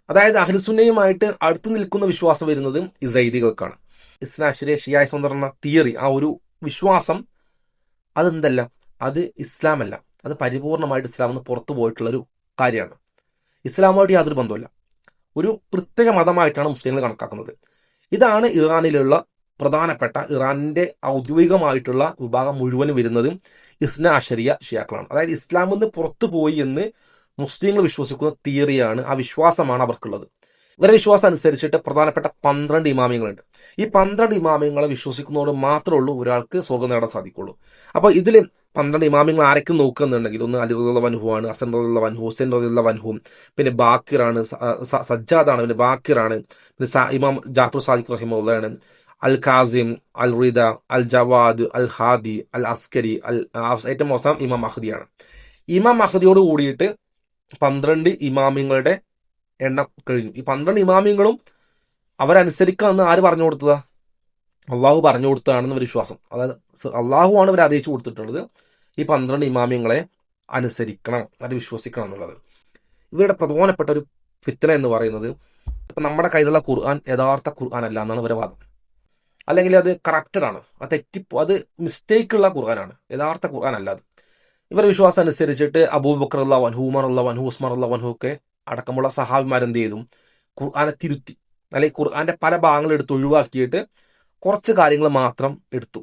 അതായത് അഹ്ലുസുന്നയുമായിട്ട് അടുത്ത് നിൽക്കുന്ന വിശ്വാസം വരുന്നത് ഈ സൈദികൾക്കാണ്. ഇസ്ന അഷരിയ ഷിയായിസം എന്ന് പറയുന്ന തിയറി, ആ ഒരു വിശ്വാസം അതെന്തല്ല, അത് ഇസ്ലാമല്ല, അത് പരിപൂർണമായിട്ട് ഇസ്ലാമിൽ നിന്ന് പുറത്തു പോയിട്ടുള്ളൊരു കാര്യമാണ്. ഇസ്ലാമുമായിട്ട് യാതൊരു ബന്ധമില്ല, ഒരു പ്രത്യേക മതമായിട്ടാണ് മുസ്ലിങ്ങൾ കണക്കാക്കുന്നത്. ഇതാണ് ഇറാനിലുള്ള പ്രധാനപ്പെട്ട, ഇറാനിന്റെ ഔദ്യോഗികമായിട്ടുള്ള വിഭാഗം മുഴുവനും വരുന്നത് ഇസ്ന അഷരിയ ഷിയാക്കളാണ്. അതായത് ഇസ്ലാമിൽ നിന്ന് പുറത്തു പോയി എന്ന് മുസ്ലിങ്ങൾ വിശ്വസിക്കുന്ന തിയറിയാണ്, ആ വിശ്വാസമാണ് അവർക്കുള്ളത്. ഇവരുടെ വിശ്വാസം അനുസരിച്ചിട്ട് പ്രധാനപ്പെട്ട 12 ഇമാമിങ്ങളുണ്ട്. ഈ 12 ഇമാമിങ്ങളെ വിശ്വസിക്കുന്നതോട് മാത്രമേ ഉള്ളൂ ഒരാൾക്ക് സ്വർഗ്ഗം നേടാൻ സാധിക്കുള്ളൂ. അപ്പോൾ ഇതിൽ 12 ഇമാമിങ്ങൾ ആരൊക്കെ നോക്കുന്നുണ്ടെങ്കിൽ ഒന്ന് അലി റളിയല്ലാഹു അൻഹു ആണ്, ഹസൻ റളിയല്ലാഹു അൻഹു, ഹുസൈൻ റളിയല്ലാഹു അൻഹു, പിന്നെ ബാക്കിറാണ്, സജ്ജാദാണ്, പിന്നെ ബാക്കിറാണ്, പിന്നെ ഇമാം ജാഫർ സാദിഖ് റഹിമഹുള്ളാഹ്, അൽ കാസിം, അൽ റിദ, അൽ ജവാദ്, അൽ ഹാദി, അൽ അസ്കരി, ഏറ്റവും അവസാനം ഇമാം മഹ്ദിയാണ്. ഇമാം മഹ്ദിയോട് കൂടിയിട്ട് 12 ഇമാമിങ്ങളുടെ എണ്ണം കഴിഞ്ഞു. ഈ 12 ഇമാമിങ്ങളും അവരനുസരിക്കണമെന്ന് ആര് പറഞ്ഞു കൊടുത്തതാ? അള്ളാഹു പറഞ്ഞു കൊടുത്തതാണെന്ന് ഒരു വിശ്വാസം. അതായത് അള്ളാഹു ആണ് ഇവരെ അറിയിച്ചു കൊടുത്തിട്ടുള്ളത്, ഈ 12 ഇമാമിങ്ങളെ അനുസരിക്കണം, അത് വിശ്വസിക്കണം എന്നുള്ളത്. ഇവരുടെ പ്രധാനപ്പെട്ട ഒരു ഫിത്ന എന്ന് പറയുന്നത്, ഇപ്പം നമ്മുടെ കയ്യിലുള്ള ഖുർആൻ യഥാർത്ഥ ഖുർആൻ അല്ല എന്നാണ് ഇവരുടെ വാദം. അല്ലെങ്കിൽ അത് കറക്റ്റഡ് ആണ്, അത് മിസ്റ്റേക്കുള്ള ഖുർആനാണ്, യഥാർത്ഥ ഖുർആൻ അല്ല അത്. ഇവരുടെ വിശ്വാസം അനുസരിച്ചിട്ട് അബൂബക്കർ റളിയല്ലാഹു അൻഹു, ഉമർ റളിയല്ലാഹു അൻഹു, ഉസ്മാൻ റളിയല്ലാഹു അൻഹു ഒക്കെ അടക്കമുള്ള സഹാബിമാരെന്ത് ചെയ്തു? ഖുർആനെ തിരുത്തി, അല്ലെങ്കിൽ ഖുർആന്റെ പല ഭാഗങ്ങൾ എടുത്ത് ഒഴിവാക്കിയിട്ട് കുറച്ച് കാര്യങ്ങൾ മാത്രം എടുത്തു.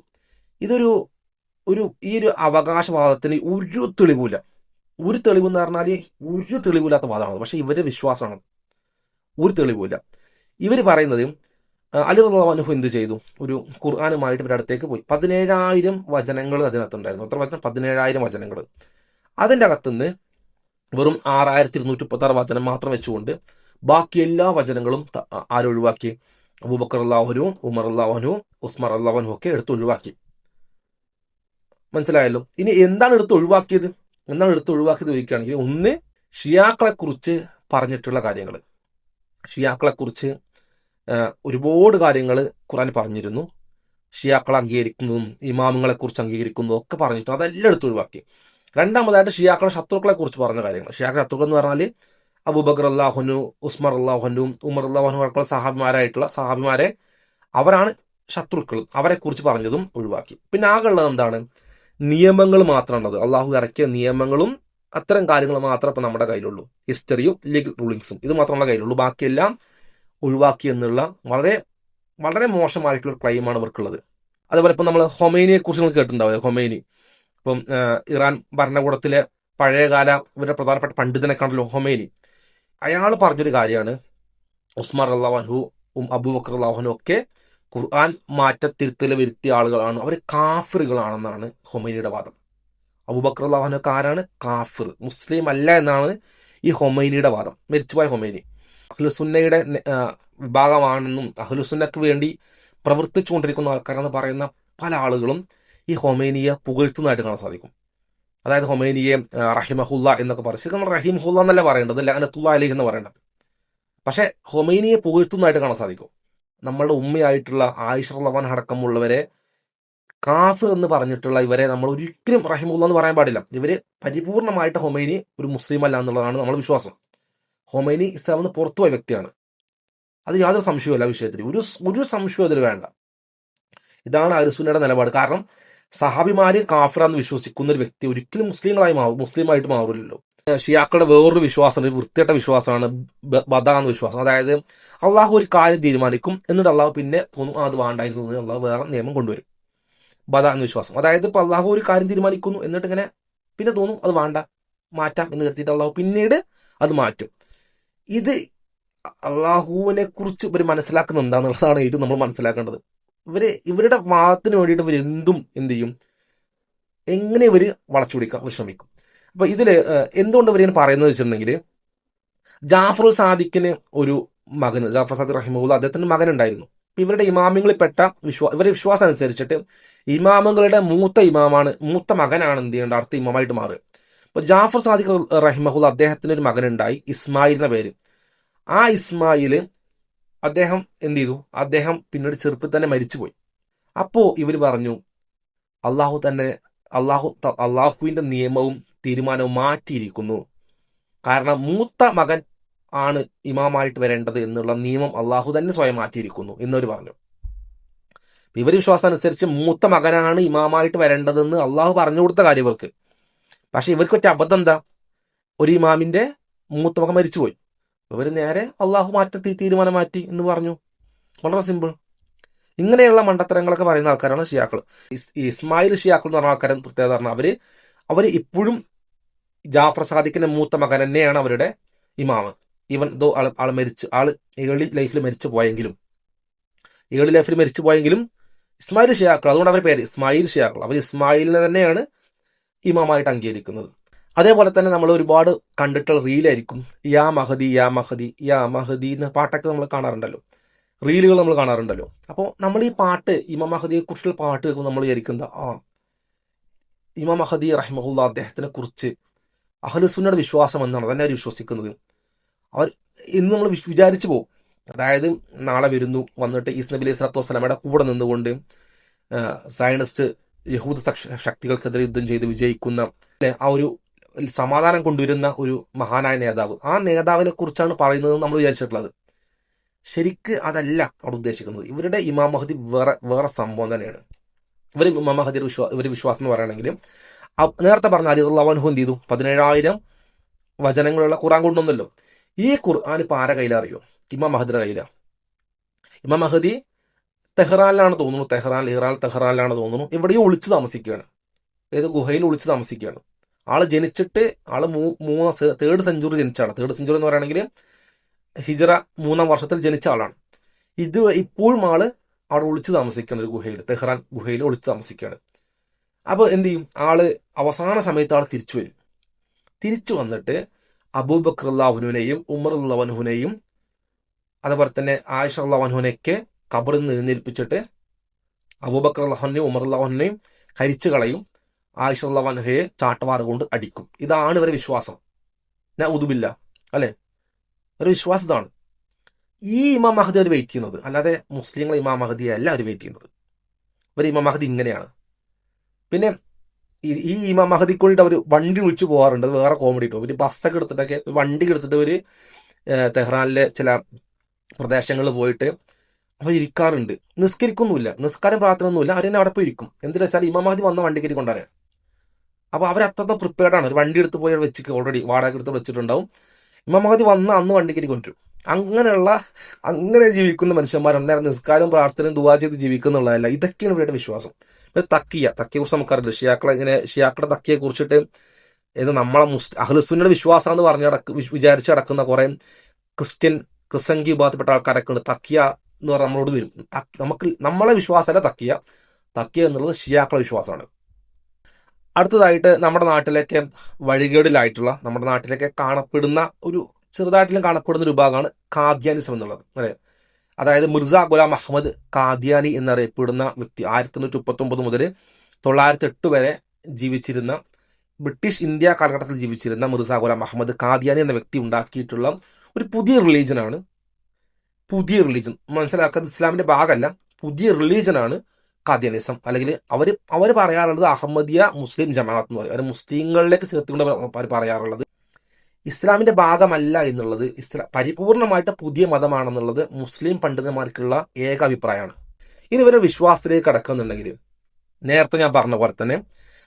ഇതൊരു ഈ ഒരു അവകാശവാദത്തിന് ഒരു തെളിവില്ല. ഒരു തെളിവെന്ന് പറഞ്ഞാൽ ഒരു തെളിവില്ലാത്ത വാദമാണ്. പക്ഷെ ഇവരുടെ വിശ്വാസമാണ്, ഒരു തെളിവില്ല. ഇവർ പറയുന്നത് അലി റളിയല്ലാഹു അൻഹു എന്ത് ചെയ്തു? ഒരു ഖുർആനുമായിട്ട് ഇവരുടെ അടുത്തേക്ക് പോയി. 17,000 വചനങ്ങൾ അതിനകത്തുണ്ടായിരുന്നു. എത്ര വചനം? 17,000 വചനങ്ങൾ. അതിൻ്റെ അകത്തുനിന്ന് വെറും 6,236 വചനം മാത്രം വെച്ചുകൊണ്ട് ബാക്കി എല്ലാ വചനങ്ങളും ആരൊഴിവാക്കി? അബൂബക്കർ റളിയല്ലാഹു അൻഹു, ഉമർ റളിയല്ലാഹു അൻഹു, ഉസ്മാൻ റളിയല്ലാഹു അൻഹു ഒക്കെ എടുത്ത് ഒഴിവാക്കി. മനസ്സിലായല്ലോ? ഇനി എന്താണ് എടുത്ത് ഒഴിവാക്കിയത് ചോദിക്കുകയാണെങ്കിൽ, ഒന്ന് ഷിയാക്കളെ കുറിച്ച് പറഞ്ഞിട്ടുള്ള കാര്യങ്ങൾ. ഷിയാക്കളെ കുറിച്ച് ഒരുപാട് കാര്യങ്ങൾ ഖുർആൻ പറഞ്ഞിരുന്നു. ഷിയാക്കളെ അംഗീകരിക്കുന്നതും ഇമാമുകളെ കുറിച്ച് അംഗീകരിക്കുന്നതും ഒക്കെ പറഞ്ഞിട്ടുണ്ട്, അതെല്ലാം എടുത്ത് ഒഴിവാക്കി. രണ്ടാമതായിട്ട് ഷിയാക്കളെ ശത്രുക്കളെ കുറിച്ച് പറഞ്ഞ കാര്യങ്ങൾ. ഷിയാക്കളെ ശത്രുക്കൾ എന്ന് പറഞ്ഞാൽ അബൂബക്കർ റളിയല്ലാഹു അൻഹു, ഉസ്മാൻ റളിയല്ലാഹു അൻഹു, ഉമർ റളിയല്ലാഹു അൻഹു അടക്കമുള്ള സഹാബിമാരെ അവരാണ് ശത്രുക്കൾ, അവരെ കുറിച്ച് പറഞ്ഞതും ഒഴിവാക്കി. പിന്നെ ആകെയുള്ളത് എന്താണ്? നിയമങ്ങൾ മാത്രമാണത്. അള്ളാഹു ഇറക്കിയ നിയമങ്ങളും അത്തരം കാര്യങ്ങൾ മാത്രമേ ഇപ്പം നമ്മുടെ കയ്യിലുള്ളൂ. ഹിസ്റ്ററിയും ലീഗൽ റൂളിങ്സും ഇത് മാത്രമുള്ള കയ്യിലുള്ളൂ. ബാക്കിയെല്ലാം ഒഴിവാക്കി എന്നുള്ള വളരെ വളരെ മോശമായിട്ടുള്ള ക്ലെയിമാണ് ഇവർക്കുള്ളത്. അതേപോലെ ഇപ്പം നമ്മൾ ഹൊമൈനിയെ കുറിച്ച് നിങ്ങൾ കേട്ടിട്ടുണ്ടാവുക. ഹൊമൈനി ഇപ്പം ഇറാൻ ഭരണകൂടത്തിലെ പഴയകാല ഇവരുടെ പ്രധാനപ്പെട്ട പണ്ഡിതനെ കണ്ടല്ലോ ഹൊമൈനി. അയാൾ പറഞ്ഞൊരു കാര്യമാണ്, ഉസ്മാൻ റളിയല്ലാഹു അൻഹു, അബൂബക്കർ റളിയല്ലാഹു അൻഹു ഒക്കെ ഖുർആൻ മാറ്റത്തിരുത്തൽ വരുത്തിയ ആളുകളാണ്, അവർ കാഫിറുകളാണെന്നാണ് ഹൊമൈനിയുടെ വാദം. അബൂബക്കർ റളിയല്ലാഹു അൻഹു ആരാണ്? കാഫിർ, മുസ്ലിം അല്ല എന്നാണ് ഈ ഹൊമൈനിയുടെ വാദം. മരിച്ചുപോയ ഹൊമൈനി അഹ്ലുസുന്നയുടെ വിഭാഗമാണെന്നും അഹ്ലുസുന്നക്ക് വേണ്ടി പ്രവർത്തിച്ചുകൊണ്ടിരിക്കുന്ന ആൾക്കാരെന്ന് പറയുന്ന പല ആളുകളും ഈ ഹൊമൈനിയെ പുകഴ്ത്തുന്നതായിട്ട് കാണാൻ സാധിക്കും. അതായത് ഹൊമൈനിയെ റഹിമഹുല്ല എന്നൊക്കെ പറയും. ശരിക്കും നമ്മൾ റഹിമഹുല്ല എന്നല്ല പറയേണ്ടത്, ലഅനത്തുള്ള അലൈഹി എന്ന് പറയേണ്ടത്. പക്ഷെ ഹൊമൈനിയെ പുകഴ്ത്തുന്നതായിട്ട് കാണാൻ സാധിക്കും. നമ്മളുടെ ഉമ്മയായിട്ടുള്ള ആയിഷ റളിയല്ലാഹു അൻഹ അടക്കമുള്ളവരെ കാഫിർ എന്ന് പറഞ്ഞിട്ടുള്ള ഇവരെ നമ്മൾ ഒരിക്കലും റഹിമുല്ല എന്ന് പറയാൻ പാടില്ല. ഇവര് പരിപൂർണമായിട്ട് ഹൊമൈനി ഒരു മുസ്ലിം അല്ല എന്നുള്ളതാണ് നമ്മുടെ വിശ്വാസം. ഹൊമൈനി ഇസ്ലാമിൽ നിന്ന് പുറത്തുപോയ വ്യക്തിയാണ്. അത് യാതൊരു സംശയവുമില്ല. വിഷയത്തിൽ ഒരു സംശയവും അതിൽ വേണ്ട. ഇതാണ് അഹ്ലുസുന്നയുടെ നിലപാട്. കാരണം സഹാബിമാര് കാഫിറാന്ന് വിശ്വസിക്കുന്ന ഒരു വ്യക്തി ഒരിക്കലും മുസ്ലിമായിട്ട് മാറില്ലല്ലോ. ഷിയാക്കളുടെ വേറൊരു വിശ്വാസം, ഒരു വൃത്തികെട്ട വിശ്വാസമാണ് ബദ എന്ന വിശ്വാസം. അതായത് അള്ളാഹു ഒരു കാര്യം തീരുമാനിക്കും, എന്നിട്ട് അള്ളാഹു പിന്നെ തോന്നും അത് വേണ്ടായിരുന്നു, അള്ളാഹു വേറെ നിയമം കൊണ്ടുവരും. ബദ എന്ന വിശ്വാസം. അതായത് ഇപ്പൊ അള്ളാഹു ഒരു കാര്യം തീരുമാനിക്കുന്നു, എന്നിട്ട് ഇങ്ങനെ പിന്നെ തോന്നും അത് വേണ്ട, മാറ്റാം എന്ന് കരുതിയിട്ട് അള്ളാഹു പിന്നീട് അത് മാറ്റും. ഇത് അള്ളാഹുവിനെ കുറിച്ച് ഇവർ മനസ്സിലാക്കുന്ന എന്താന്നുള്ളതാണ് ഏറ്റവും നമ്മൾ മനസ്സിലാക്കേണ്ടത്. ഇവരുടെ വാദത്തിന് വേണ്ടിയിട്ട് ഇവർ എന്ത് ചെയ്യും, എങ്ങനെ ഇവർ വളച്ചൊടിക്കാൻ ശ്രമിക്കും. അപ്പൊ ഇതില് എന്തുകൊണ്ട് ഇവർ പറയുന്നത് വെച്ചിട്ടുണ്ടെങ്കിൽ, ജാഫർ സാദിഖിന് ഒരു മകന്, ജാഫർ സാദിഖ് റഹിമഹുല്ല അദ്ദേഹത്തിന് മകനുണ്ടായിരുന്നു. ഇവരുടെ ഇമാമിങ്ങളിൽ പെട്ട ഇവരുടെ വിശ്വാസം അനുസരിച്ചിട്ട് ഇമാമുകളുടെ മൂത്ത മകനാണ് എന്ത് ചെയ്യേണ്ട അടുത്ത ഇമാമായിട്ട് മാറുക. അപ്പൊ ജാഫർ സാദിഖ് റഹിമഹുല്ല അദ്ദേഹത്തിന് ഒരു മകനുണ്ടായി, ഇസ്മായിൽ എന്ന പേര്. ആ ഇസ്മായിൽ അദ്ദേഹം എന്ത് ചെയ്തു, അദ്ദേഹം പിന്നീട് ചെറുപ്പത്തിൽ തന്നെ മരിച്ചുപോയി. അപ്പോ ഇവർ പറഞ്ഞു അള്ളാഹുവിന്റെ നിയമവും തീരുമാനവും മാറ്റിയിരിക്കുന്നു. കാരണം മൂത്ത മകൻ ആണ് ഇമാമായിട്ട് വരേണ്ടത് എന്നുള്ള നിയമം അള്ളാഹു തന്നെ സ്വയം മാറ്റിയിരിക്കുന്നു എന്നവർ പറഞ്ഞു. ഇവർ വിശ്വാസം അനുസരിച്ച് മൂത്ത മകനാണ് ഇമാമായിട്ട് വരേണ്ടതെന്ന് അള്ളാഹു പറഞ്ഞു കൊടുത്ത കാര്യം ഇവർക്ക്. പക്ഷെ ഇവർക്ക് ഒറ്റ അബദ്ധം എന്താ, ഒരു ഇമാമിന്റെ മൂത്ത മകൻ മരിച്ചുപോയി. ഇവർ നേരെ അള്ളാഹു തീരുമാനം മാറ്റി എന്ന് പറഞ്ഞു. വളരെ സിമ്പിൾ. ഇങ്ങനെയുള്ള മണ്ടത്തരങ്ങളൊക്കെ പറയുന്ന ആൾക്കാരാണ് ഷിയാക്കൾ. ഇസ്മായിൽ ഷിയാക്കൾ എന്ന് പറഞ്ഞ ആൾക്കാരെ പ്രത്യേകത പറഞ്ഞാൽ അവർ ഇപ്പോഴും ജാഫർ സാദിഖിന്റെ മൂത്ത മകൻ തന്നെയാണ് അവരുടെ ഇമാമ്. ഈവൻ ദോ ആള് ഏളി ലൈഫിൽ മരിച്ചു പോയെങ്കിലും ഇസ്മായിൽ ഷിയാക്കൾ, അതുകൊണ്ട് അവരുടെ പേര് ഇസ്മായിൽ ഷിയാക്കൾ. അവർ ഇസ്മായിലിനെ തന്നെയാണ് ഇമാമായിട്ട് അംഗീകരിക്കുന്നത്. അതേപോലെ തന്നെ നമ്മൾ ഒരുപാട് കണ്ടിട്ടുള്ള റീലായിരിക്കും യാ മഹദി യാ മഹദി യാ മഹദി എന്ന പാട്ടൊക്കെ നമ്മൾ കാണാറുണ്ടല്ലോ, റീലുകൾ നമ്മൾ കാണാറുണ്ടല്ലോ. അപ്പോൾ നമ്മൾ ഈ പാട്ട്, ഇമാം മഹദിയെ കുറിച്ചുള്ള പാട്ട് കേൾക്കുമ്പോൾ നമ്മൾ വിചാരിക്കുന്നത് ഇമാം മഹദി റഹിമഹുല്ല അദ്ദേഹത്തിനെ കുറിച്ച് അഹ്ലുസുന്നയുടെ വിശ്വാസം എന്നാണ് തന്നെ അവർ വിശ്വസിക്കുന്നത്. അവർ ഇന്ന് നമ്മൾ വിചാരിച്ചു പോകും. അതായത് നാളെ വന്നിട്ട് ഈസ് നബി അലൈഹി സ്വലാത്തു വസ്സലാമയുടെ കൂടെ നിന്നുകൊണ്ട് സയനിസ്റ്റ് യഹൂദ ശക്തികൾക്കെതിരെ യുദ്ധം ചെയ്ത് വിജയിക്കുന്ന ആ ഒരു സമാധാനം കൊണ്ടുവരുന്ന ഒരു മഹാനായ നേതാവ്, ആ നേതാവിനെ കുറിച്ചാണ് പറയുന്നത് നമ്മൾ വിചാരിച്ചിട്ടുള്ളത്. ശരിക്ക് അതല്ല അവിടെ ഉദ്ദേശിക്കുന്നത്. ഇവരുടെ ഇമാം മഹദി വേറെ സംഭവം തന്നെയാണ്. ഇമാം മഹദി ഇവരുടെ വിശ്വാസം എന്ന് പറയുകയാണെങ്കിൽ നേരത്തെ പറഞ്ഞ അലി റളിയല്ലാഹു അൻഹു എന്ത് ചെയ്തു, 17,000 വചനങ്ങളുള്ള ഖുർആൻ കൊണ്ടുവന്നല്ലോ. ഈ ഖുർആൻ ഇപ്പം ആരെ കയ്യിലറിയോ? ഇമാം മഹദിയുടെ കയ്യിലാണ്. ഇമാം മഹദി തെഹ്റാനിലാണ് തോന്നുന്നു, തെഹ്റാനിലാണ് തോന്നുന്നു, എവിടെയോ ഒളിച്ചു താമസിക്കുകയാണ്. ഏത് ഗുഹയിൽ ഒളിച്ചു താമസിക്കുകയാണ്. ആള് ജനിച്ചിട്ട് തേർഡ് സെഞ്ചുറി ജനിച്ചാണ്. തേർഡ് സെഞ്ചുറി എന്ന് പറയുകയാണെങ്കിൽ ഹിജറ 3-ാം വർഷത്തിൽ ജനിച്ച ആളാണ്. ഇപ്പോഴും ആള് അവിടെ ഒളിച്ചു താമസിക്കുകയാണ്, ഒരു ഗുഹയിൽ, തെഹ്റാൻ ഗുഹയിൽ ഒളിച്ചു താമസിക്കുകയാണ്. അപ്പോൾ എന്ത് ചെയ്യും, ആള് അവസാന സമയത്ത് ആൾ തിരിച്ചു വന്നിട്ട് അബൂബക്കർ റളിയല്ലാഹു അൻഹുവിനെയും ഉമർ റളിയല്ലാഹു അൻഹുവിനെയും അതുപോലെ തന്നെ ആയിഷ റളിയല്ലാഹു അൻഹുവിനെയൊക്കെ ഖബറിൽ നിന്ന് എഴുന്നേൽപ്പിച്ചിട്ട് അബൂബക്കർ റളിയല്ലാഹു അൻഹുവിനെയും ഉമർ റളിയല്ലാഹു അൻഹുവിനെയും കരിച്ചു കളയും, ആയിഷ റളിയല്ലാഹു അൻഹയെ ചാട്ടവാറ് കൊണ്ട് അടിക്കും. ഇതാണ് ഇവരുടെ വിശ്വാസം. നഊദു ബില്ലാഹ്, അല്ലെ? ഒരു വിശ്വാസം ഇതാണ്. ഈ ഇമാം മഹദി അവർ വെയിറ്റ് ചെയ്യുന്നത്, അല്ലാതെ മുസ്ലിങ്ങൾ ഇമാം മഹദിയെ അല്ല അവർ വെയിറ്റ് ചെയ്യുന്നത്. ഇവർ ഇമാം മഹദി ഇങ്ങനെയാണ്. പിന്നെ ഈ ഇമാം മഹദിക്കൊണ്ട് അവർ വണ്ടി വിളിച്ചു പോകാറുണ്ട്. അത് വേറെ കോമഡി കേട്ടോ. ഒരു ബസ്സൊക്കെ എടുത്തിട്ടൊക്കെ വണ്ടി എടുത്തിട്ട് ഒരു തെഹ്റാനിലെ ചില പ്രദേശങ്ങളിൽ പോയിട്ട് അവർ ഇരിക്കാറുണ്ട്. നിസ്കരിക്കൊന്നുമില്ല, നിസ്കാരം പ്രാർത്ഥന ഒന്നുമില്ല, അവർ തന്നെ അവിടെ പോയി ഇരിക്കും. എന്തിനാ വെച്ചാൽ ഇമാം മഹദി വന്ന വണ്ടി കയറി കൊണ്ടുവരാൻ. അപ്പോൾ അവർ അത്രത്തോളം പ്രിപ്പയർഡാണ്. ഒരു വണ്ടി എടുത്ത് പോയി വെച്ചിട്ട് ഓൾറെഡി വാടക എടുത്ത് വെച്ചിട്ടുണ്ടാവും. ഇമാം മഹദി വന്ന് അന്ന് വണ്ടി കയറി കൊണ്ടുവരും. അങ്ങനെ ജീവിക്കുന്ന മനുഷ്യന്മാരാണ്. നേരെ നിസ്കാരം പ്രാർത്ഥനയും ദുആ ചെയ്ത് ജീവിക്കുന്നുള്ളതല്ല. ഇതൊക്കെയാണ് ഇവരുടെ വിശ്വാസം. തക്കിയെ കുറിച്ച് നമുക്കറിയില്ല. ഷിയാക്കളുടെ തക്കിയെ കുറിച്ചിട്ട് ഇത് നമ്മളെ അഹ്ലുസുന്നയുടെ വിശ്വാസം എന്ന് വിചാരിച്ച് നടക്കുന്ന കുറെ ക്രിസ്ത്യൻ വിഭാഗത്തിൽപ്പെട്ട ആൾക്കാരൊക്കെ ഉണ്ട്. തക്കിയ എന്ന് പറഞ്ഞാൽ നമ്മളോട് വരും. നമ്മളെ വിശ്വാസമല്ല തക്കിയ എന്നുള്ളത് ഷിയാക്കളുടെ വിശ്വാസമാണ്. അടുത്തതായിട്ട് നമ്മുടെ നാട്ടിലേക്ക് വഴികേടിലായിട്ടുള്ള, നമ്മുടെ നാട്ടിലേക്ക് കാണപ്പെടുന്ന ഒരു ചെറുതായിട്ടിലും കാണപ്പെടുന്ന ഒരു വിഭാഗമാണ് ഖാദിയാനിസം എന്നുള്ളത്, അല്ലേ? അതായത് മിർസ ഗുലാം അഹമ്മദ് ഖാദിയാനി എന്നറിയപ്പെടുന്ന വ്യക്തി 1839 മുതൽ 1908 വരെ ജീവിച്ചിരുന്ന, ബ്രിട്ടീഷ് ഇന്ത്യ കാലഘട്ടത്തിൽ ജീവിച്ചിരുന്ന മിർസ ഗുലാം അഹമ്മദ് ഖാദിയാനി എന്ന വ്യക്തി ഉണ്ടാക്കിയിട്ടുള്ള ഒരു പുതിയ റിലീജനാണ്. പുതിയ റിലീജൻ മനസ്സിലാക്കുന്നത് ഇസ്ലാമിന്റെ ഭാഗമല്ല, പുതിയ റിലീജനാണ് ഖാദിയാനിസം. അല്ലെങ്കിൽ അവർ പറയാറുള്ളത് അഹമ്മദിയ മുസ്ലിം ജമാഅത്ത് എന്ന് പറയും. അവർ മുസ്ലിങ്ങളിലേക്ക് ചേർത്തുകൊണ്ട് അവർ പറയാറുള്ളത് ഇസ്ലാമിന്റെ ഭാഗമല്ല എന്നുള്ളത്, പരിപൂർണമായിട്ട് പുതിയ മതമാണെന്നുള്ളത് മുസ്ലിം പണ്ഡിതന്മാർക്കുള്ള ഏക അഭിപ്രായമാണ്. ഇനി ഇവരെ വിശ്വാസത്തിലേക്ക് കടക്കുന്നുണ്ടെങ്കിൽ നേരത്തെ ഞാൻ പറഞ്ഞ പോലെ തന്നെ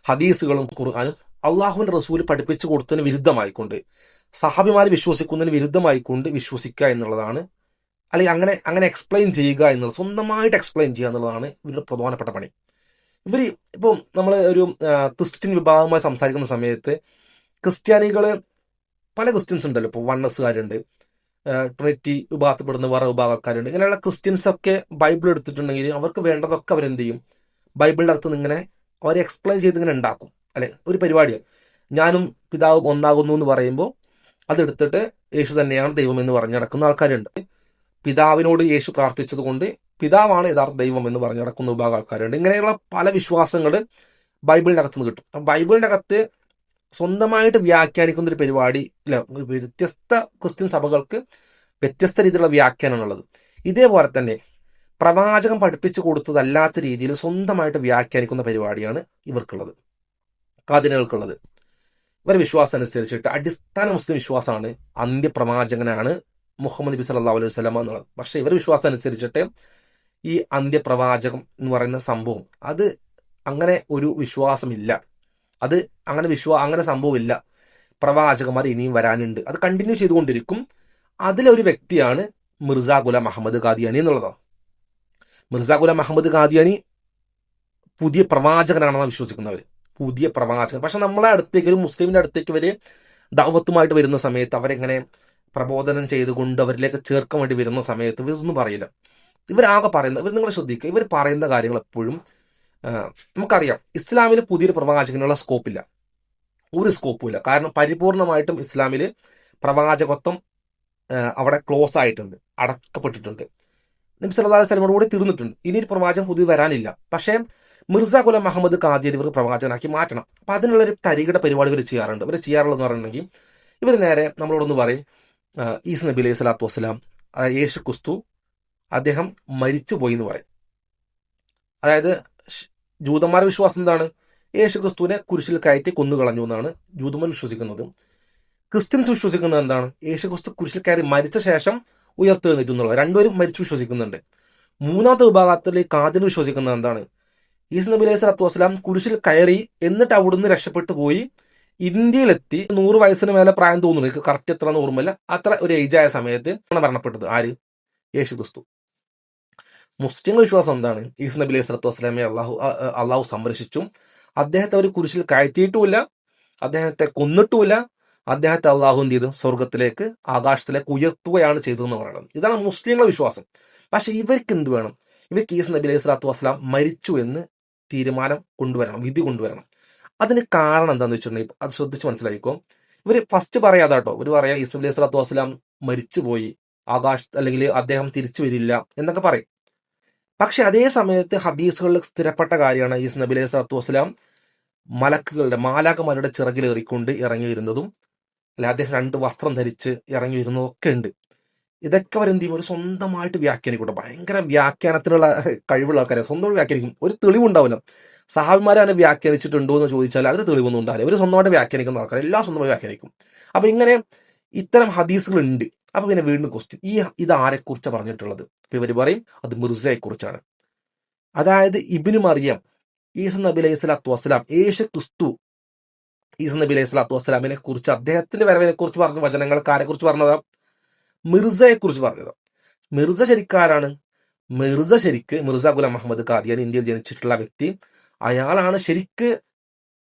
ഹദീസുകളും ഖുർആനും അള്ളാഹുവിന്റെ റസൂൽ പഠിപ്പിച്ചു കൊടുത്തതിന് വിരുദ്ധമായിക്കൊണ്ട്, സഹാബിമാർ വിശ്വസിക്കുന്നതിന് വിരുദ്ധമായിക്കൊണ്ട് വിശ്വസിക്കുക എന്നുള്ളതാണ്, അല്ലെങ്കിൽ അങ്ങനെ എക്സ്പ്ലെയിൻ ചെയ്യുക എന്നുള്ളത്, സ്വന്തമായിട്ട് എക്സ്പ്ലെയിൻ ചെയ്യുക എന്നുള്ളതാണ് ഇവരുടെ പ്രധാനപ്പെട്ട പണി. ഇപ്പം നമ്മൾ ഒരു ക്രിസ്ത്യൻ വിഭാഗവുമായി സംസാരിക്കുന്ന സമയത്ത് ക്രിസ്ത്യാനികൾ, പല ക്രിസ്ത്യൻസ് ഉണ്ടല്ലോ, ഇപ്പോൾ വണ്ണസുകാരുണ്ട്, ട്രിനിറ്റി വിഭാഗത്തിൽപ്പെടുന്ന വേറെ വിഭാഗക്കാരുണ്ട്. ഇങ്ങനെയുള്ള ക്രിസ്ത്യൻസ് ഒക്കെ ബൈബിൾ എടുത്തിട്ടുണ്ടെങ്കിൽ അവർക്ക് വേണ്ടതൊക്കെ അവരെന്ത് ചെയ്യും, ബൈബിളിൻ്റെ അർത്ഥം ഇങ്ങനെ അവർ എക്സ്പ്ലെയിൻ ചെയ്ത് ഇങ്ങനെ ഉണ്ടാക്കും, അല്ലെ? ഒരു പരിപാടിയാണ്, ഞാനും പിതാവും ഒന്നാകുന്നു എന്ന് പറയുമ്പോൾ അതെടുത്തിട്ട് യേശു തന്നെയാണ് ദൈവം എന്ന് പറഞ്ഞു നടക്കുന്ന ആൾക്കാരുണ്ട്. പിതാവിനോട് യേശു പ്രാർത്ഥിച്ചത് കൊണ്ട് പിതാവാണ് യഥാർത്ഥ ദൈവം എന്ന് പറഞ്ഞു നടക്കുന്ന വിഭാഗം ആൾക്കാരുണ്ട്. ഇങ്ങനെയുള്ള പല വിശ്വാസങ്ങൾ ബൈബിളിൻ്റെ അകത്ത് നിന്ന് കിട്ടും. ബൈബിളിൻ്റെ അകത്ത് സ്വന്തമായിട്ട് വ്യാഖ്യാനിക്കുന്ന ഒരു പരിപാടി ഇല്ല. വ്യത്യസ്ത ക്രിസ്ത്യൻ സഭകൾക്ക് വ്യത്യസ്ത രീതിയിലുള്ള വ്യാഖ്യാനമാണുള്ളത്. ഇതേപോലെ തന്നെ പ്രവാചകൻ പഠിപ്പിച്ചു കൊടുത്തതല്ലാത്ത രീതിയിൽ സ്വന്തമായിട്ട് വ്യാഖ്യാനിക്കുന്ന പരിപാടിയാണ് ഇവർക്കുള്ളത്, ഖാദിയാനികൾക്കുള്ളത്. ഇവരുടെ വിശ്വാസം അനുസരിച്ചിട്ട് അടിസ്ഥാന മുസ്ലിം വിശ്വാസമാണ് അന്ത്യപ്രവാചകനാണ് മുഹമ്മദ് നബി സല്ലല്ലാഹു അലൈഹി വസല്ലം എന്നുള്ളത്. പക്ഷേ ഇവരുടെ വിശ്വാസം അനുസരിച്ചിട്ട് ഈ അന്ത്യപ്രവാചകം എന്ന് പറയുന്ന സംഭവം, അത് അങ്ങനെ ഒരു വിശ്വാസമില്ല. അത് അങ്ങനെ സംഭവമില്ല. പ്രവാചകന്മാർ ഇനിയും വരാനുണ്ട്, അത് കണ്ടിന്യൂ ചെയ്തുകൊണ്ടിരിക്കും. അതിലൊരു വ്യക്തിയാണ് മിർസ ഗുലാം അഹമ്മദ് ഖാദിയാനി എന്നുള്ളതാണ്. മിർസ ഗുലാം അഹമ്മദ് ഖാദിയാനി പുതിയ പ്രവാചകനാണെന്നാണ് വിശ്വസിക്കുന്നവർ, പുതിയ പ്രവാചകൻ. പക്ഷെ നമ്മളെ അടുത്തേക്ക്, ഒരു മുസ്ലിമിന്റെ അടുത്തേക്ക് ഇവര് ദഅവത്തുമായിട്ട് വരുന്ന സമയത്ത്, അവരെങ്ങനെ പ്രബോധനം ചെയ്തുകൊണ്ട് അവരിലേക്ക് ചേർക്കാൻ വേണ്ടി വരുന്ന സമയത്ത് ഇവരൊന്നും പറയില്ല. ഇവരാകെ പറയുന്നത്, നിങ്ങൾ ശ്രദ്ധിക്കുക, ഇവർ പറയുന്ന കാര്യങ്ങൾ എപ്പോഴും നമുക്കറിയാം, ഇസ്ലാമിൽ പുതിയൊരു പ്രവാചകനുള്ള സ്കോപ്പില്ല, ഒരു സ്കോപ്പും ഇല്ല. കാരണം പരിപൂർണമായിട്ടും ഇസ്ലാമിൽ പ്രവാചകത്വം അവിടെ ക്ലോസ് ആയിട്ടുണ്ട്, അടക്കപ്പെട്ടിട്ടുണ്ട്. നബി സല്ലല്ലാഹു അലൈഹി വസല്ലമയോട് കൂടി തീർന്നിട്ടുണ്ട്. ഇനി ഒരു പ്രവാചകൻ പുതിയ വരാനില്ല. പക്ഷേ മിർസ ഗുലാം അഹമ്മദ് ഖാദിയാനി ഇവർ പ്രവാചകനാക്കി മാറ്റണം. അപ്പം അതിനുള്ളൊരു തരികിട പരിപാടി ഇവർ ചെയ്യാറുണ്ട്. ഇവർ ചെയ്യാറുള്ളതെന്ന് പറഞ്ഞിട്ടുണ്ടെങ്കിൽ, ഇവർ നേരെ നമ്മളോടൊന്ന് പറയും, ഈസ നബി അലൈഹി സ്വലാത്തു വസ്സലാം, യേശു ക്രിസ്തു അദ്ദേഹം മരിച്ചുപോയി എന്ന് പറയും. അതായത് ജൂതന്മാരുടെ വിശ്വാസം എന്താണ്? യേശു ക്രിസ്തുവിനെ കുരിശിൽ കയറ്റി കൊന്നുകളഞ്ഞു എന്നാണ് ജൂതന്മാർ വിശ്വസിക്കുന്നത്. ക്രിസ്ത്യൻസ് വിശ്വസിക്കുന്നത് എന്താണ്? യേശു ക്രിസ്തു കുരിശിൽ കയറി മരിച്ച ശേഷം ഉയർത്തെഴുന്നേറ്റു എന്നുള്ളത്. രണ്ടുപേരും മരിച്ചു വിശ്വസിക്കുന്നുണ്ട്. മൂന്നാമത്തെ വിഭാഗത്തിൽ ഖാദിയാനി വിശ്വസിക്കുന്നത് എന്താണ്? ഈസ നബി അലൈഹി സ്വലാത്തു വസ്സലാം കുരിശിൽ കയറി, എന്നിട്ട് അവിടുന്ന് രക്ഷപ്പെട്ടു പോയി ഇന്ത്യയിലെത്തി, 100 വയസ്സിന് മേലെ പ്രായം തോന്നുന്നു, എനിക്ക് കറക്റ്റ് എത്ര ഓർമ്മയില്ല, അത്ര ഒരു ഏജായ സമയത്ത് മരണപ്പെട്ടത്. ആര്? യേശു ക്രിസ്തു. മുസ്ലിം വിശ്വാസം എന്താണ്? ഈസ നബി അലൈഹി സ്വലാത്തു വസ്സലാമെ അള്ളാഹു സംരക്ഷിച്ചു, അദ്ദേഹത്തെ അവർ കുരിശിൽ കയറ്റിയിട്ടുമില്ല, അദ്ദേഹത്തെ കൊന്നിട്ടുമില്ല, അദ്ദേഹത്തെ അള്ളാഹു എന്ത് ചെയ്തു? സ്വർഗത്തിലേക്ക്, ആകാശത്തിലേക്ക് ഉയർത്തുകയാണ് ചെയ്തതെന്ന് പറയുന്നത്. ഇതാണ് മുസ്ലിങ്ങളുടെ വിശ്വാസം. പക്ഷെ ഇവർക്ക് എന്ത് വേണം? ഇവർക്ക് ഈസ നബി അലൈഹി സ്വലാത്തു വസ്സലാം മരിച്ചു എന്ന് തീരുമാനം കൊണ്ടുവരണം, വിധി കൊണ്ടുവരണം. അതിന് കാരണം എന്താണെന്ന് വെച്ചിട്ടുണ്ടെങ്കിൽ, അത് ശ്രദ്ധിച്ച് മനസ്സിലാക്കിക്കോ. ഇവർ ഫസ്റ്റ് പറയാതാട്ടോ, ഇവർ പറയാം ഈസ നബി അലൈഹി സ്വലാത്തു വസ്സലാം മരിച്ചുപോയി, അല്ലെങ്കിൽ അദ്ദേഹം തിരിച്ചു വരില്ല എന്നൊക്കെ പറയും. പക്ഷെ അതേ സമയത്ത് ഹദീസുകളിൽ സ്ഥിരപ്പെട്ട കാര്യമാണ് ഈസ നബി അലൈഹി സ്വലാത്തു വസ്സലാം മാലാഖമാരുടെ ചിറകിലേറിക്കൊണ്ട് ഇറങ്ങി വരുന്നതും, അല്ലെ അദ്ദേഹം 2 വസ്ത്രം ധരിച്ച് ഇറങ്ങി വരുന്നതും ഒക്കെ ഉണ്ട്. ഇതൊക്കെ അവരെന്ത് ചെയ്യും? ഒരു സ്വന്തമായിട്ട് വ്യാഖ്യാനിക്കൂട്ടെ. ഭയങ്കര വ്യാഖ്യാനത്തിനുള്ള കഴിവുള്ള ആൾക്കാരെ സ്വന്തമായിട്ട് വ്യാഖ്യാനിക്കും. ഒരു തെളിവുണ്ടാവില്ല. സഹാബിമാരെ അതിനെ വ്യാഖ്യാനിച്ചിട്ടുണ്ടോ എന്ന് ചോദിച്ചാൽ അതിന് തെളിവൊന്നും ഉണ്ടാവില്ല. ഇവർ സ്വന്തമായിട്ട് വ്യാഖ്യാനിക്കുന്ന ആൾക്കാർ എല്ലാം സ്വന്തമായി വ്യാഖ്യാനിക്കും. അപ്പൊ ഇങ്ങനെ ഇത്തരം ഹദീസുകളുണ്ട്. അപ്പൊ പിന്നെ വീണ്ടും ക്വസ്റ്റ്യൻ, ഇത് ആരെക്കുറിച്ചാണ് പറഞ്ഞിട്ടുള്ളത്? അപ്പൊ ഇവർ പറയും അത് മിർസയെ കുറിച്ചാണ്. അതായത് ഇബ്നു മറിയം, ഈസ നബി അലൈഹി സ്വലാത്തു വസ്സലാം, യേശു ക്രിസ്തു ഈസ നബി അലൈഹി സ്വലാത്തു വസ്സലാമിനെ കുറിച്ച്, അദ്ദേഹത്തിന്റെ വരവിനെ കുറിച്ച് പറഞ്ഞ വചനങ്ങൾക്ക് ആരെക്കുറിച്ച് പറഞ്ഞതാ? മിർസയെ കുറിച്ച് പറഞ്ഞത്. മിർസ ശരിക്കാരാണ്? മിർസ ഗുലാം അഹമ്മദ് ഖാദിയാനി ഇന്ത്യയിൽ ജനിച്ചിട്ടുള്ള വ്യക്തി. അയാളാണ് ശരിക്ക്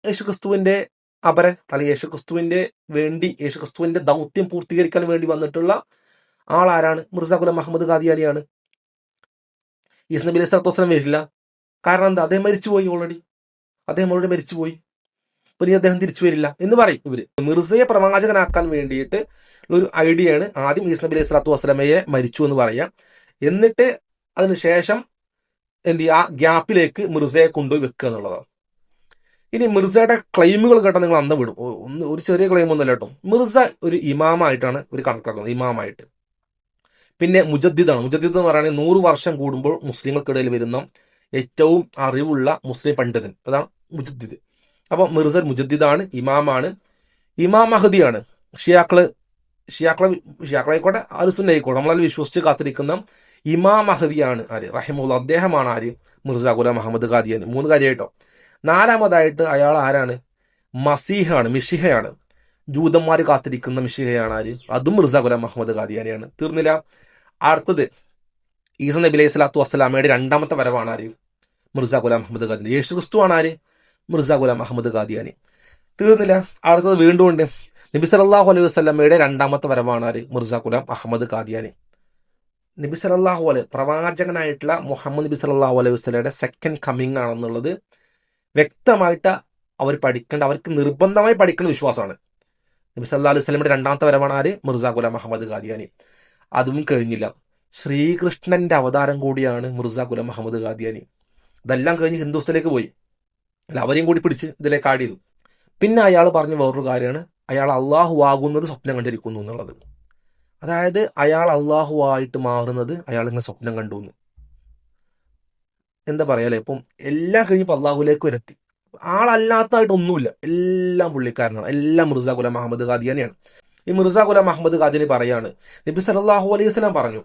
യേശുക്രിസ്തുവിന്റെ അപരൻ, അല്ലെങ്കിൽ യേശുക്രിസ്തുവിന്റെ ദൗത്യം പൂർത്തീകരിക്കാൻ വേണ്ടി വന്നിട്ടുള്ള ആളാരാണ്? മിർസ ഗുലാം അഹമ്മദ് ഖാദിയാനിയാണ്. ഈസ നബി അലൈഹി സ്വലാത്തു വസ്സലാം വരില്ല. കാരണം എന്താ? അദ്ദേഹം മരിച്ചുപോയി, ഓൾറെഡി മരിച്ചുപോയി. ഇനി അദ്ദേഹം തിരിച്ചു വരില്ല എന്ന് പറയും ഇവര്. മിർസയെ പ്രവാചകനാക്കാൻ വേണ്ടിയിട്ട് ഒരു ഐഡിയയാണ്. ആദ്യം ഈസ് നബി അലൈഹി സ്വലാത്തു വസ്സലാമയെ മരിച്ചു എന്ന് പറയാം, എന്നിട്ട് അതിനുശേഷം എന്ത് ചെയ്യുക, ആ ഗ്യാപ്പിലേക്ക് മിർസയെ കൊണ്ടുപോയി വെക്കുക എന്നുള്ളതാണ്. ഇനി മിർസയുടെ ക്ലെയിമുകൾ കേട്ടാൽ നിങ്ങൾ അന്ന് വിടും. ഒരു ചെറിയ ക്ലെയിം ഒന്നുമല്ല കേട്ടോ. മിർസ ഒരു ഇമാമായിട്ടാണ് ഒരു കണക്കാക്കുന്നത്, ഇമാമായിട്ട്. പിന്നെ മുജദ്ദിദാണ്. മുജദ്ദിദ് എന്ന് പറയുന്നത് 100 വർഷം കൂടുമ്പോൾ മുസ്ലിങ്ങൾക്കിടയിൽ വരുന്ന ഏറ്റവും അറിവുള്ള മുസ്ലിം പണ്ഡിതൻ, അതാണ് മുജദ്ദിദ്. അപ്പോൾ മിർസ മുജദ്ദിദാണ്, ഇമാമാണ്, ഇമാം മഹദിയാണ്. ഷിയാക്കളായിക്കോട്ടെ അലുസുന്ന ആയിക്കോട്ടെ, നമ്മളതിൽ വിശ്വസിച്ച് കാത്തിരിക്കുന്ന ഇമാം മഹദിയാണ് ആര്, റഹിമുള്ള. അദ്ദേഹമാണ് ആര്, മിർസ ഗുലാം മുഹമ്മദ് ഖാദിയാനി. 3 കാര്യമായിട്ടോ. 4ാമതായിട്ട് അയാൾ ആരാണ്, മസീഹാണ്, മിഷിഹയാണ്. ജൂതന്മാർ കാത്തിരിക്കുന്ന മിഷിഹയാണ് ആര്, അതും മിർസ ഗുലാം മുഹമ്മദ് ഖാദിയാനിയാണ്. തീർന്നില്ല. അടുത്തത് ഈസ നബി അലൈഹി സ്വലാത്തു വസ്സലാമയുടെ 2ാമത്തെ വരവാണ് ആര്, മിർസ ഗുലാം മുഹമ്മദ് ഖാദിയാനി. യേശു ക്രിസ്തു ആണ് ആര്, മിർസ ഗുലാം മുഹമ്മദ് ഖാദിയാനി. തീർന്നില്ല. അടുത്തത് വീണ്ടും ഉണ്ട്, നബി സല്ലല്ലാഹു അലൈഹി വസല്ലമയുടെ 2ാമത്തെ വരവാണ് ആര്, മിർസ ഗുലാം അഹമ്മദ് ഖാദിയാനി. നബി സല്ലല്ലാഹു അലൈഹി പ്രവാചകനായിട്ടുള്ള മുഹമ്മദ് നബി സല്ലല്ലാഹു അലൈഹി വസല്ലമയുടെ സെക്കൻഡ് കമ്മിങ് ആണെന്നുള്ളത് വ്യക്തമായിട്ട് അവർ പഠിക്കേണ്ട, അവർക്ക് നിർബന്ധമായി പഠിക്കേണ്ട വിശ്വാസമാണ്. നബി സല്ലല്ലാഹു അലൈഹി വസല്ലമയുടെ 2ാമത്തെ വരവാണ് ആര്, മിർസ ഗുലാം അഹമ്മദ് ഖാദിയാനി. അതും കഴിഞ്ഞില്ല, ശ്രീകൃഷ്ണന്റെ അവതാരം കൂടിയാണ് മിർസ ഗുലാം അഹമ്മദ് ഖാദിയാനി. ഇതെല്ലാം കഴിഞ്ഞ് ഹിന്ദുസ്ഥയിലേക്ക് പോയി, അല്ല അവരെയും കൂടി പിടിച്ച് ഇതിലേക്ക് ആഡ് ചെയ്തു. പിന്നെ അയാൾ പറഞ്ഞ വേറൊരു കാര്യമാണ്, അയാൾ അള്ളാഹു ആകുന്നത് സ്വപ്നം കണ്ടിരിക്കുന്നു എന്നുള്ളത്. അതായത് അയാൾ അള്ളാഹു ആയിട്ട് മാറുന്നത് അയാൾ ഇങ്ങനെ സ്വപ്നം കണ്ടു എന്ന്. എന്താ പറയാ അല്ലേ, ഇപ്പം എല്ലാം കഴിഞ്ഞപ്പോൾ അള്ളാഹുലേക്ക് വരെത്തി. ആളല്ലാത്തതായിട്ടൊന്നുമില്ല, എല്ലാം പുള്ളിക്കാരനാണ്, എല്ലാം മിർസ ഗുലാം മുഹമ്മദ് ഖാദിയാനിയാണ്. ഈ മിർസ ഗുലാം മുഹമ്മദ് ഖാദിയാനി പറയാണ്, നബി സല്ലല്ലാഹു അലൈഹി വസല്ലം പറഞ്ഞു,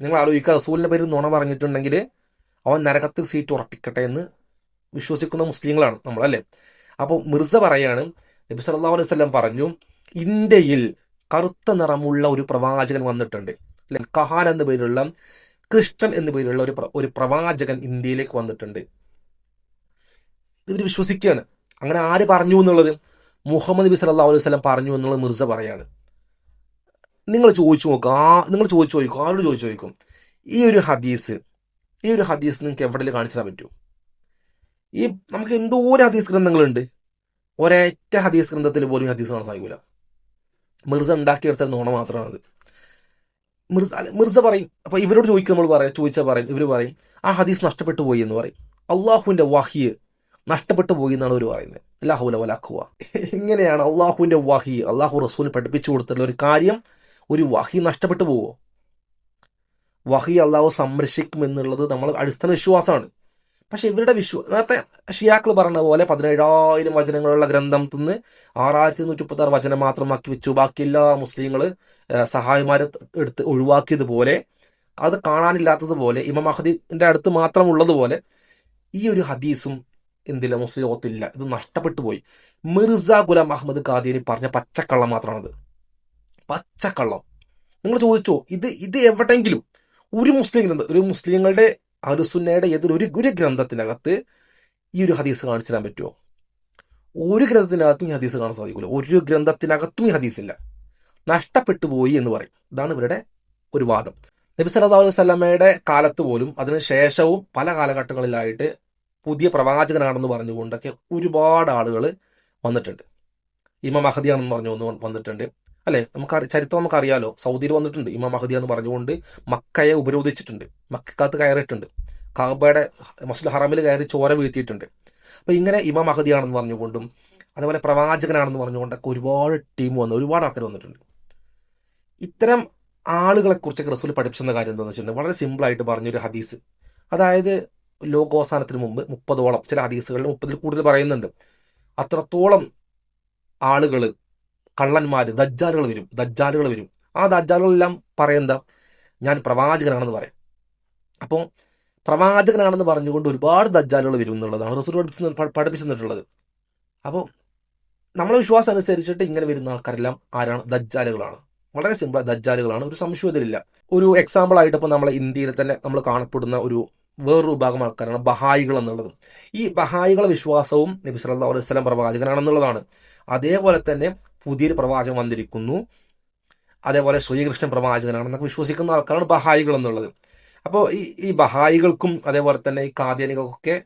നിങ്ങൾ ആലോചിക്കുക, റസൂലിന്റെ പേരിൽ നുണ പറഞ്ഞിട്ടുണ്ടെങ്കിൽ അവൻ നരകത്തിൽ സീറ്റ് ഉറപ്പിക്കട്ടെ എന്ന് വിശ്വസിക്കുന്ന മുസ്ലിങ്ങളാണ് നമ്മൾ, അല്ലേ? അപ്പോൾ മിർസ പറയാണ്, നബി സല്ലല്ലാഹു അലൈഹി വസല്ലം പറഞ്ഞു, ഇന്ത്യയിൽ കറുത്ത നിറമുള്ള ഒരു പ്രവാചകൻ വന്നിട്ടുണ്ട്, അല്ലെ? കഹാൻ എന്ന പേരുള്ള, കൃഷ്ണൻ എന്ന പേരുള്ള ഒരു പ്രവാചകൻ ഇന്ത്യയിലേക്ക് വന്നിട്ടുണ്ട്. ഇവർ വിശ്വസിക്കുകയാണ്. അങ്ങനെ ആര് പറഞ്ഞു എന്നുള്ളത്, മുഹമ്മദ് നബി സല്ലല്ലാഹു അലൈഹി വസല്ലം പറഞ്ഞു എന്നുള്ളത് മിർസ പറയാണ്. നിങ്ങൾ ചോദിച്ചു നോക്കുക, ആരോട് ചോദിക്കും, ഈ ഒരു ഹദീസ് നിങ്ങൾക്ക് എവിടെയെങ്കിലും കാണിച്ചു തരാൻ പറ്റുമോ? ഈ നമുക്ക് എന്തോരം ഹദീസ് ഗ്രന്ഥങ്ങളുണ്ട്, ഒരേറ്റ ഹദീസ് ഗ്രന്ഥത്തിൽ പോലും ഹദീസ് കാണാൻ സാധിക്കില്ല. മിർസ ഉണ്ടാക്കിയെടുത്ത നുണ മാത്രമാണ് അത്. മിർസ പറയും. അപ്പൊ ഇവരോട് ചോദിച്ചാൽ പറയും, ഇവർ പറയും ആ ഹദീസ് നഷ്ടപ്പെട്ടു പോയി എന്ന് പറയും. അള്ളാഹുവിന്റെ വഹി നഷ്ടപ്പെട്ടു പോയി എന്നാണ് അവർ പറയുന്നത്. ലാ ഹൗല വലാ ഖുവ. ഇങ്ങനെയാണ് അള്ളാഹുവിന്റെ വഹി, അള്ളാഹു റസൂലിന് പഠിപ്പിച്ചു കൊടുത്തിട്ടുള്ള ഒരു കാര്യം, ഒരു വഹി നഷ്ടപ്പെട്ടു പോവോ? വഹി അള്ളാഹു സംരക്ഷിക്കും എന്നുള്ളത് നമ്മൾ അടിസ്ഥാന വിശ്വാസമാണ്. പക്ഷെ ഇവരുടെ നേരത്തെ ഷിയാക്കൾ പറഞ്ഞ പോലെ 17,000 വചനങ്ങളുള്ള ഗ്രന്ഥത്തിൽ നിന്ന് 6,136 വചനം മാത്രമാക്കി വെച്ചു, ബാക്കി എല്ലാ മുസ്ലിങ്ങൾ സഹായിമാരെ എടുത്ത് ഒഴിവാക്കിയതുപോലെ, അത് കാണാനില്ലാത്തതുപോലെ, ഇമാം മഹദിന്റെ അടുത്ത് മാത്രമുള്ളതുപോലെ ഈ ഒരു ഹദീസും എന്തില്ല, മുസ്ലിം ലോകത്തില്ല. ഇത് നഷ്ടപ്പെട്ടു പോയി. മിർസ ഗുലാം അഹമ്മദ് ഖാദിയാനി പറഞ്ഞ പച്ചക്കള്ളം മാത്രമാണത്, പച്ചക്കള്ളം. നിങ്ങൾ ചോദിച്ചോ, ഇത് എവിടെയെങ്കിലും ഒരു മുസ്ലിം ഗ്രന്ഥം, ഒരു മുസ്ലിങ്ങളുടെ അഹ്ലുസുന്നയുടെ ഒരു ഗ്രന്ഥത്തിനകത്ത് ഈ ഒരു ഹദീസ് കാണിച്ചു തരാൻ പറ്റുമോ? ഒരു ഗ്രന്ഥത്തിനകത്തും ഈ ഹദീസ് കാണാൻ സാധിക്കില്ല. ഒരു ഗ്രന്ഥത്തിനകത്തും ഈ ഹദീസില്ല, നഷ്ടപ്പെട്ടു പോയി എന്ന് പറയും. ഇതാണ് ഇവരുടെ ഒരു വാദം. നബി സല്ലല്ലാഹു അലൈഹി വസല്ലമയുടെ കാലത്ത് പോലും അതിന് ശേഷവും പല കാലഘട്ടങ്ങളിലായിട്ട് പുതിയ പ്രവാചകനാണെന്ന് പറഞ്ഞുകൊണ്ടൊക്കെ ഒരുപാട് ആളുകൾ വന്നിട്ടുണ്ട്. ഇമാം മഹദിയാണെന്ന് പറഞ്ഞു വന്നിട്ടുണ്ട്, അല്ലെ? ചരിത്രം നമുക്കറിയാലോ. സൗദിയിൽ വന്നിട്ടുണ്ട് ഇമാം മഹദി എന്ന് പറഞ്ഞുകൊണ്ട്, മക്കയെ ഉപരോധിച്ചിട്ടുണ്ട്, മക്കക്കകത്ത് കയറിയിട്ടുണ്ട്, കഅബയുടെ മസ്ജിദുൽ ഹറമിൽ കയറി ചോര വീഴ്ത്തിയിട്ടുണ്ട്. അപ്പൊ ഇങ്ങനെ ഇമാം മഹദിയാണെന്ന് പറഞ്ഞുകൊണ്ടും അതുപോലെ പ്രവാചകനാണെന്ന് പറഞ്ഞുകൊണ്ടൊക്കെ ഒരുപാട് ടീം ഒരുപാട് ആൾക്കാർ വന്നിട്ടുണ്ട്. ഇത്തരം ആളുകളെ കുറിച്ചൊക്കെ റസൂൽ പഠിപ്പിച്ചെന്ന കാര്യം എന്താണെന്ന് വെച്ചിട്ടുണ്ടെങ്കിൽ വളരെ സിമ്പിളായിട്ട് പറഞ്ഞൊരു ഹദീസ്. അതായത് ലോകോവസാനത്തിന് മുമ്പ് 30ഓളം, ചില ഹദീസുകളിൽ 30ൽ കൂടുതൽ പറയുന്നുണ്ട്, അത്രത്തോളം ആളുകൾ, കള്ളന്മാർ, ദജ്ജാലുകൾ വരും. ആ ദജ്ജാലുകളെല്ലാം പറയുന്നത് ഞാൻ പ്രവാചകനാണെന്ന് പറയും. അപ്പോൾ പ്രവാചകനാണെന്ന് പറഞ്ഞുകൊണ്ട് ഒരുപാട് ദജ്ജാലുകൾ വരും എന്നുള്ളതാണ് റസൂൽ പഠിപ്പിച്ചു തന്നിട്ടുള്ളത്. അപ്പോൾ നമ്മളെ വിശ്വാസം അനുസരിച്ചിട്ട് ഇങ്ങനെ വരുന്ന ആൾക്കാരെല്ലാം ആരാണ്? ദജ്ജാലുകളാണ്. വളരെ സിമ്പിൾ, ദജ്ജാലുകളാണ്, ഒരു സംശയത്തിലില്ല. ഒരു എക്സാമ്പിൾ ആയിട്ട് ഇപ്പോൾ നമ്മളെ ഇന്ത്യയിൽ തന്നെ നമ്മൾ കാണപ്പെടുന്ന വേറൊരു വിഭാഗം ആൾക്കാരാണ് ബഹായികൾ എന്നുള്ളത്. ഈ ബഹായികളെ വിശ്വാസവും നബി സല്ലല്ലാഹു അലൈഹി വസല്ലം പ്രവാചകനാണെന്നുള്ളതാണ്. അതേപോലെ തന്നെ പുതിയൊരു പ്രവാചകൻ വന്നിരിക്കുന്നു, അതേപോലെ ശ്രീകൃഷ്ണൻ പ്രവാചകനാണെന്നൊക്കെ വിശ്വസിക്കുന്ന ആൾക്കാരാണ് ബഹായികൾ എന്നുള്ളത്. അപ്പോൾ ഈ ബഹായികൾക്കും അതേപോലെ തന്നെ ഈ കാദ്യാനികൾക്കൊക്കെ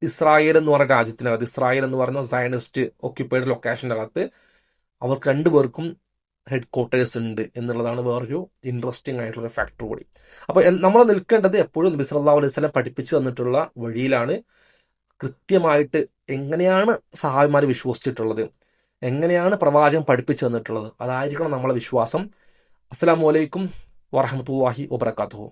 ഇസ്രായേൽ എന്ന് പറയുന്ന രാജ്യത്തിനകത്ത്, ഇസ്രായേൽ എന്ന് പറയുന്ന സയനിസ്റ്റ് ഒക്യുപ്പൈഡ് ലൊക്കേഷൻ്റെ അകത്ത് അവർക്ക് രണ്ടുപേർക്കും ഹെഡ് ക്വാർട്ടേഴ്സ് ഉണ്ട് എന്നുള്ളതാണ് വേറൊരു ഇൻട്രസ്റ്റിംഗ് ആയിട്ടുള്ള ഫാക്ടർ കൂടി. അപ്പോൾ നമ്മൾ നിൽക്കേണ്ടത് എപ്പോഴും നബി സല്ലല്ലാഹു അലൈഹി വസല്ലം പഠിപ്പിച്ചു തന്നിട്ടുള്ള വഴിയിലാണ്. കൃത്യമായിട്ട് എങ്ങനെയാണ് സഹാബിമാർ വിശ്വസിച്ചിട്ടുള്ളത്, എങ്ങനെയാണ് പ്രവാചകൻ പഠിപ്പിച്ചു തന്നിട്ടുള്ളത്, അതായിരിക്കണം നമ്മളെ വിശ്വാസം. അസ്സലാമു അലൈക്കും വറഹ്മത്തുള്ളാഹി വബറകാതുഹു.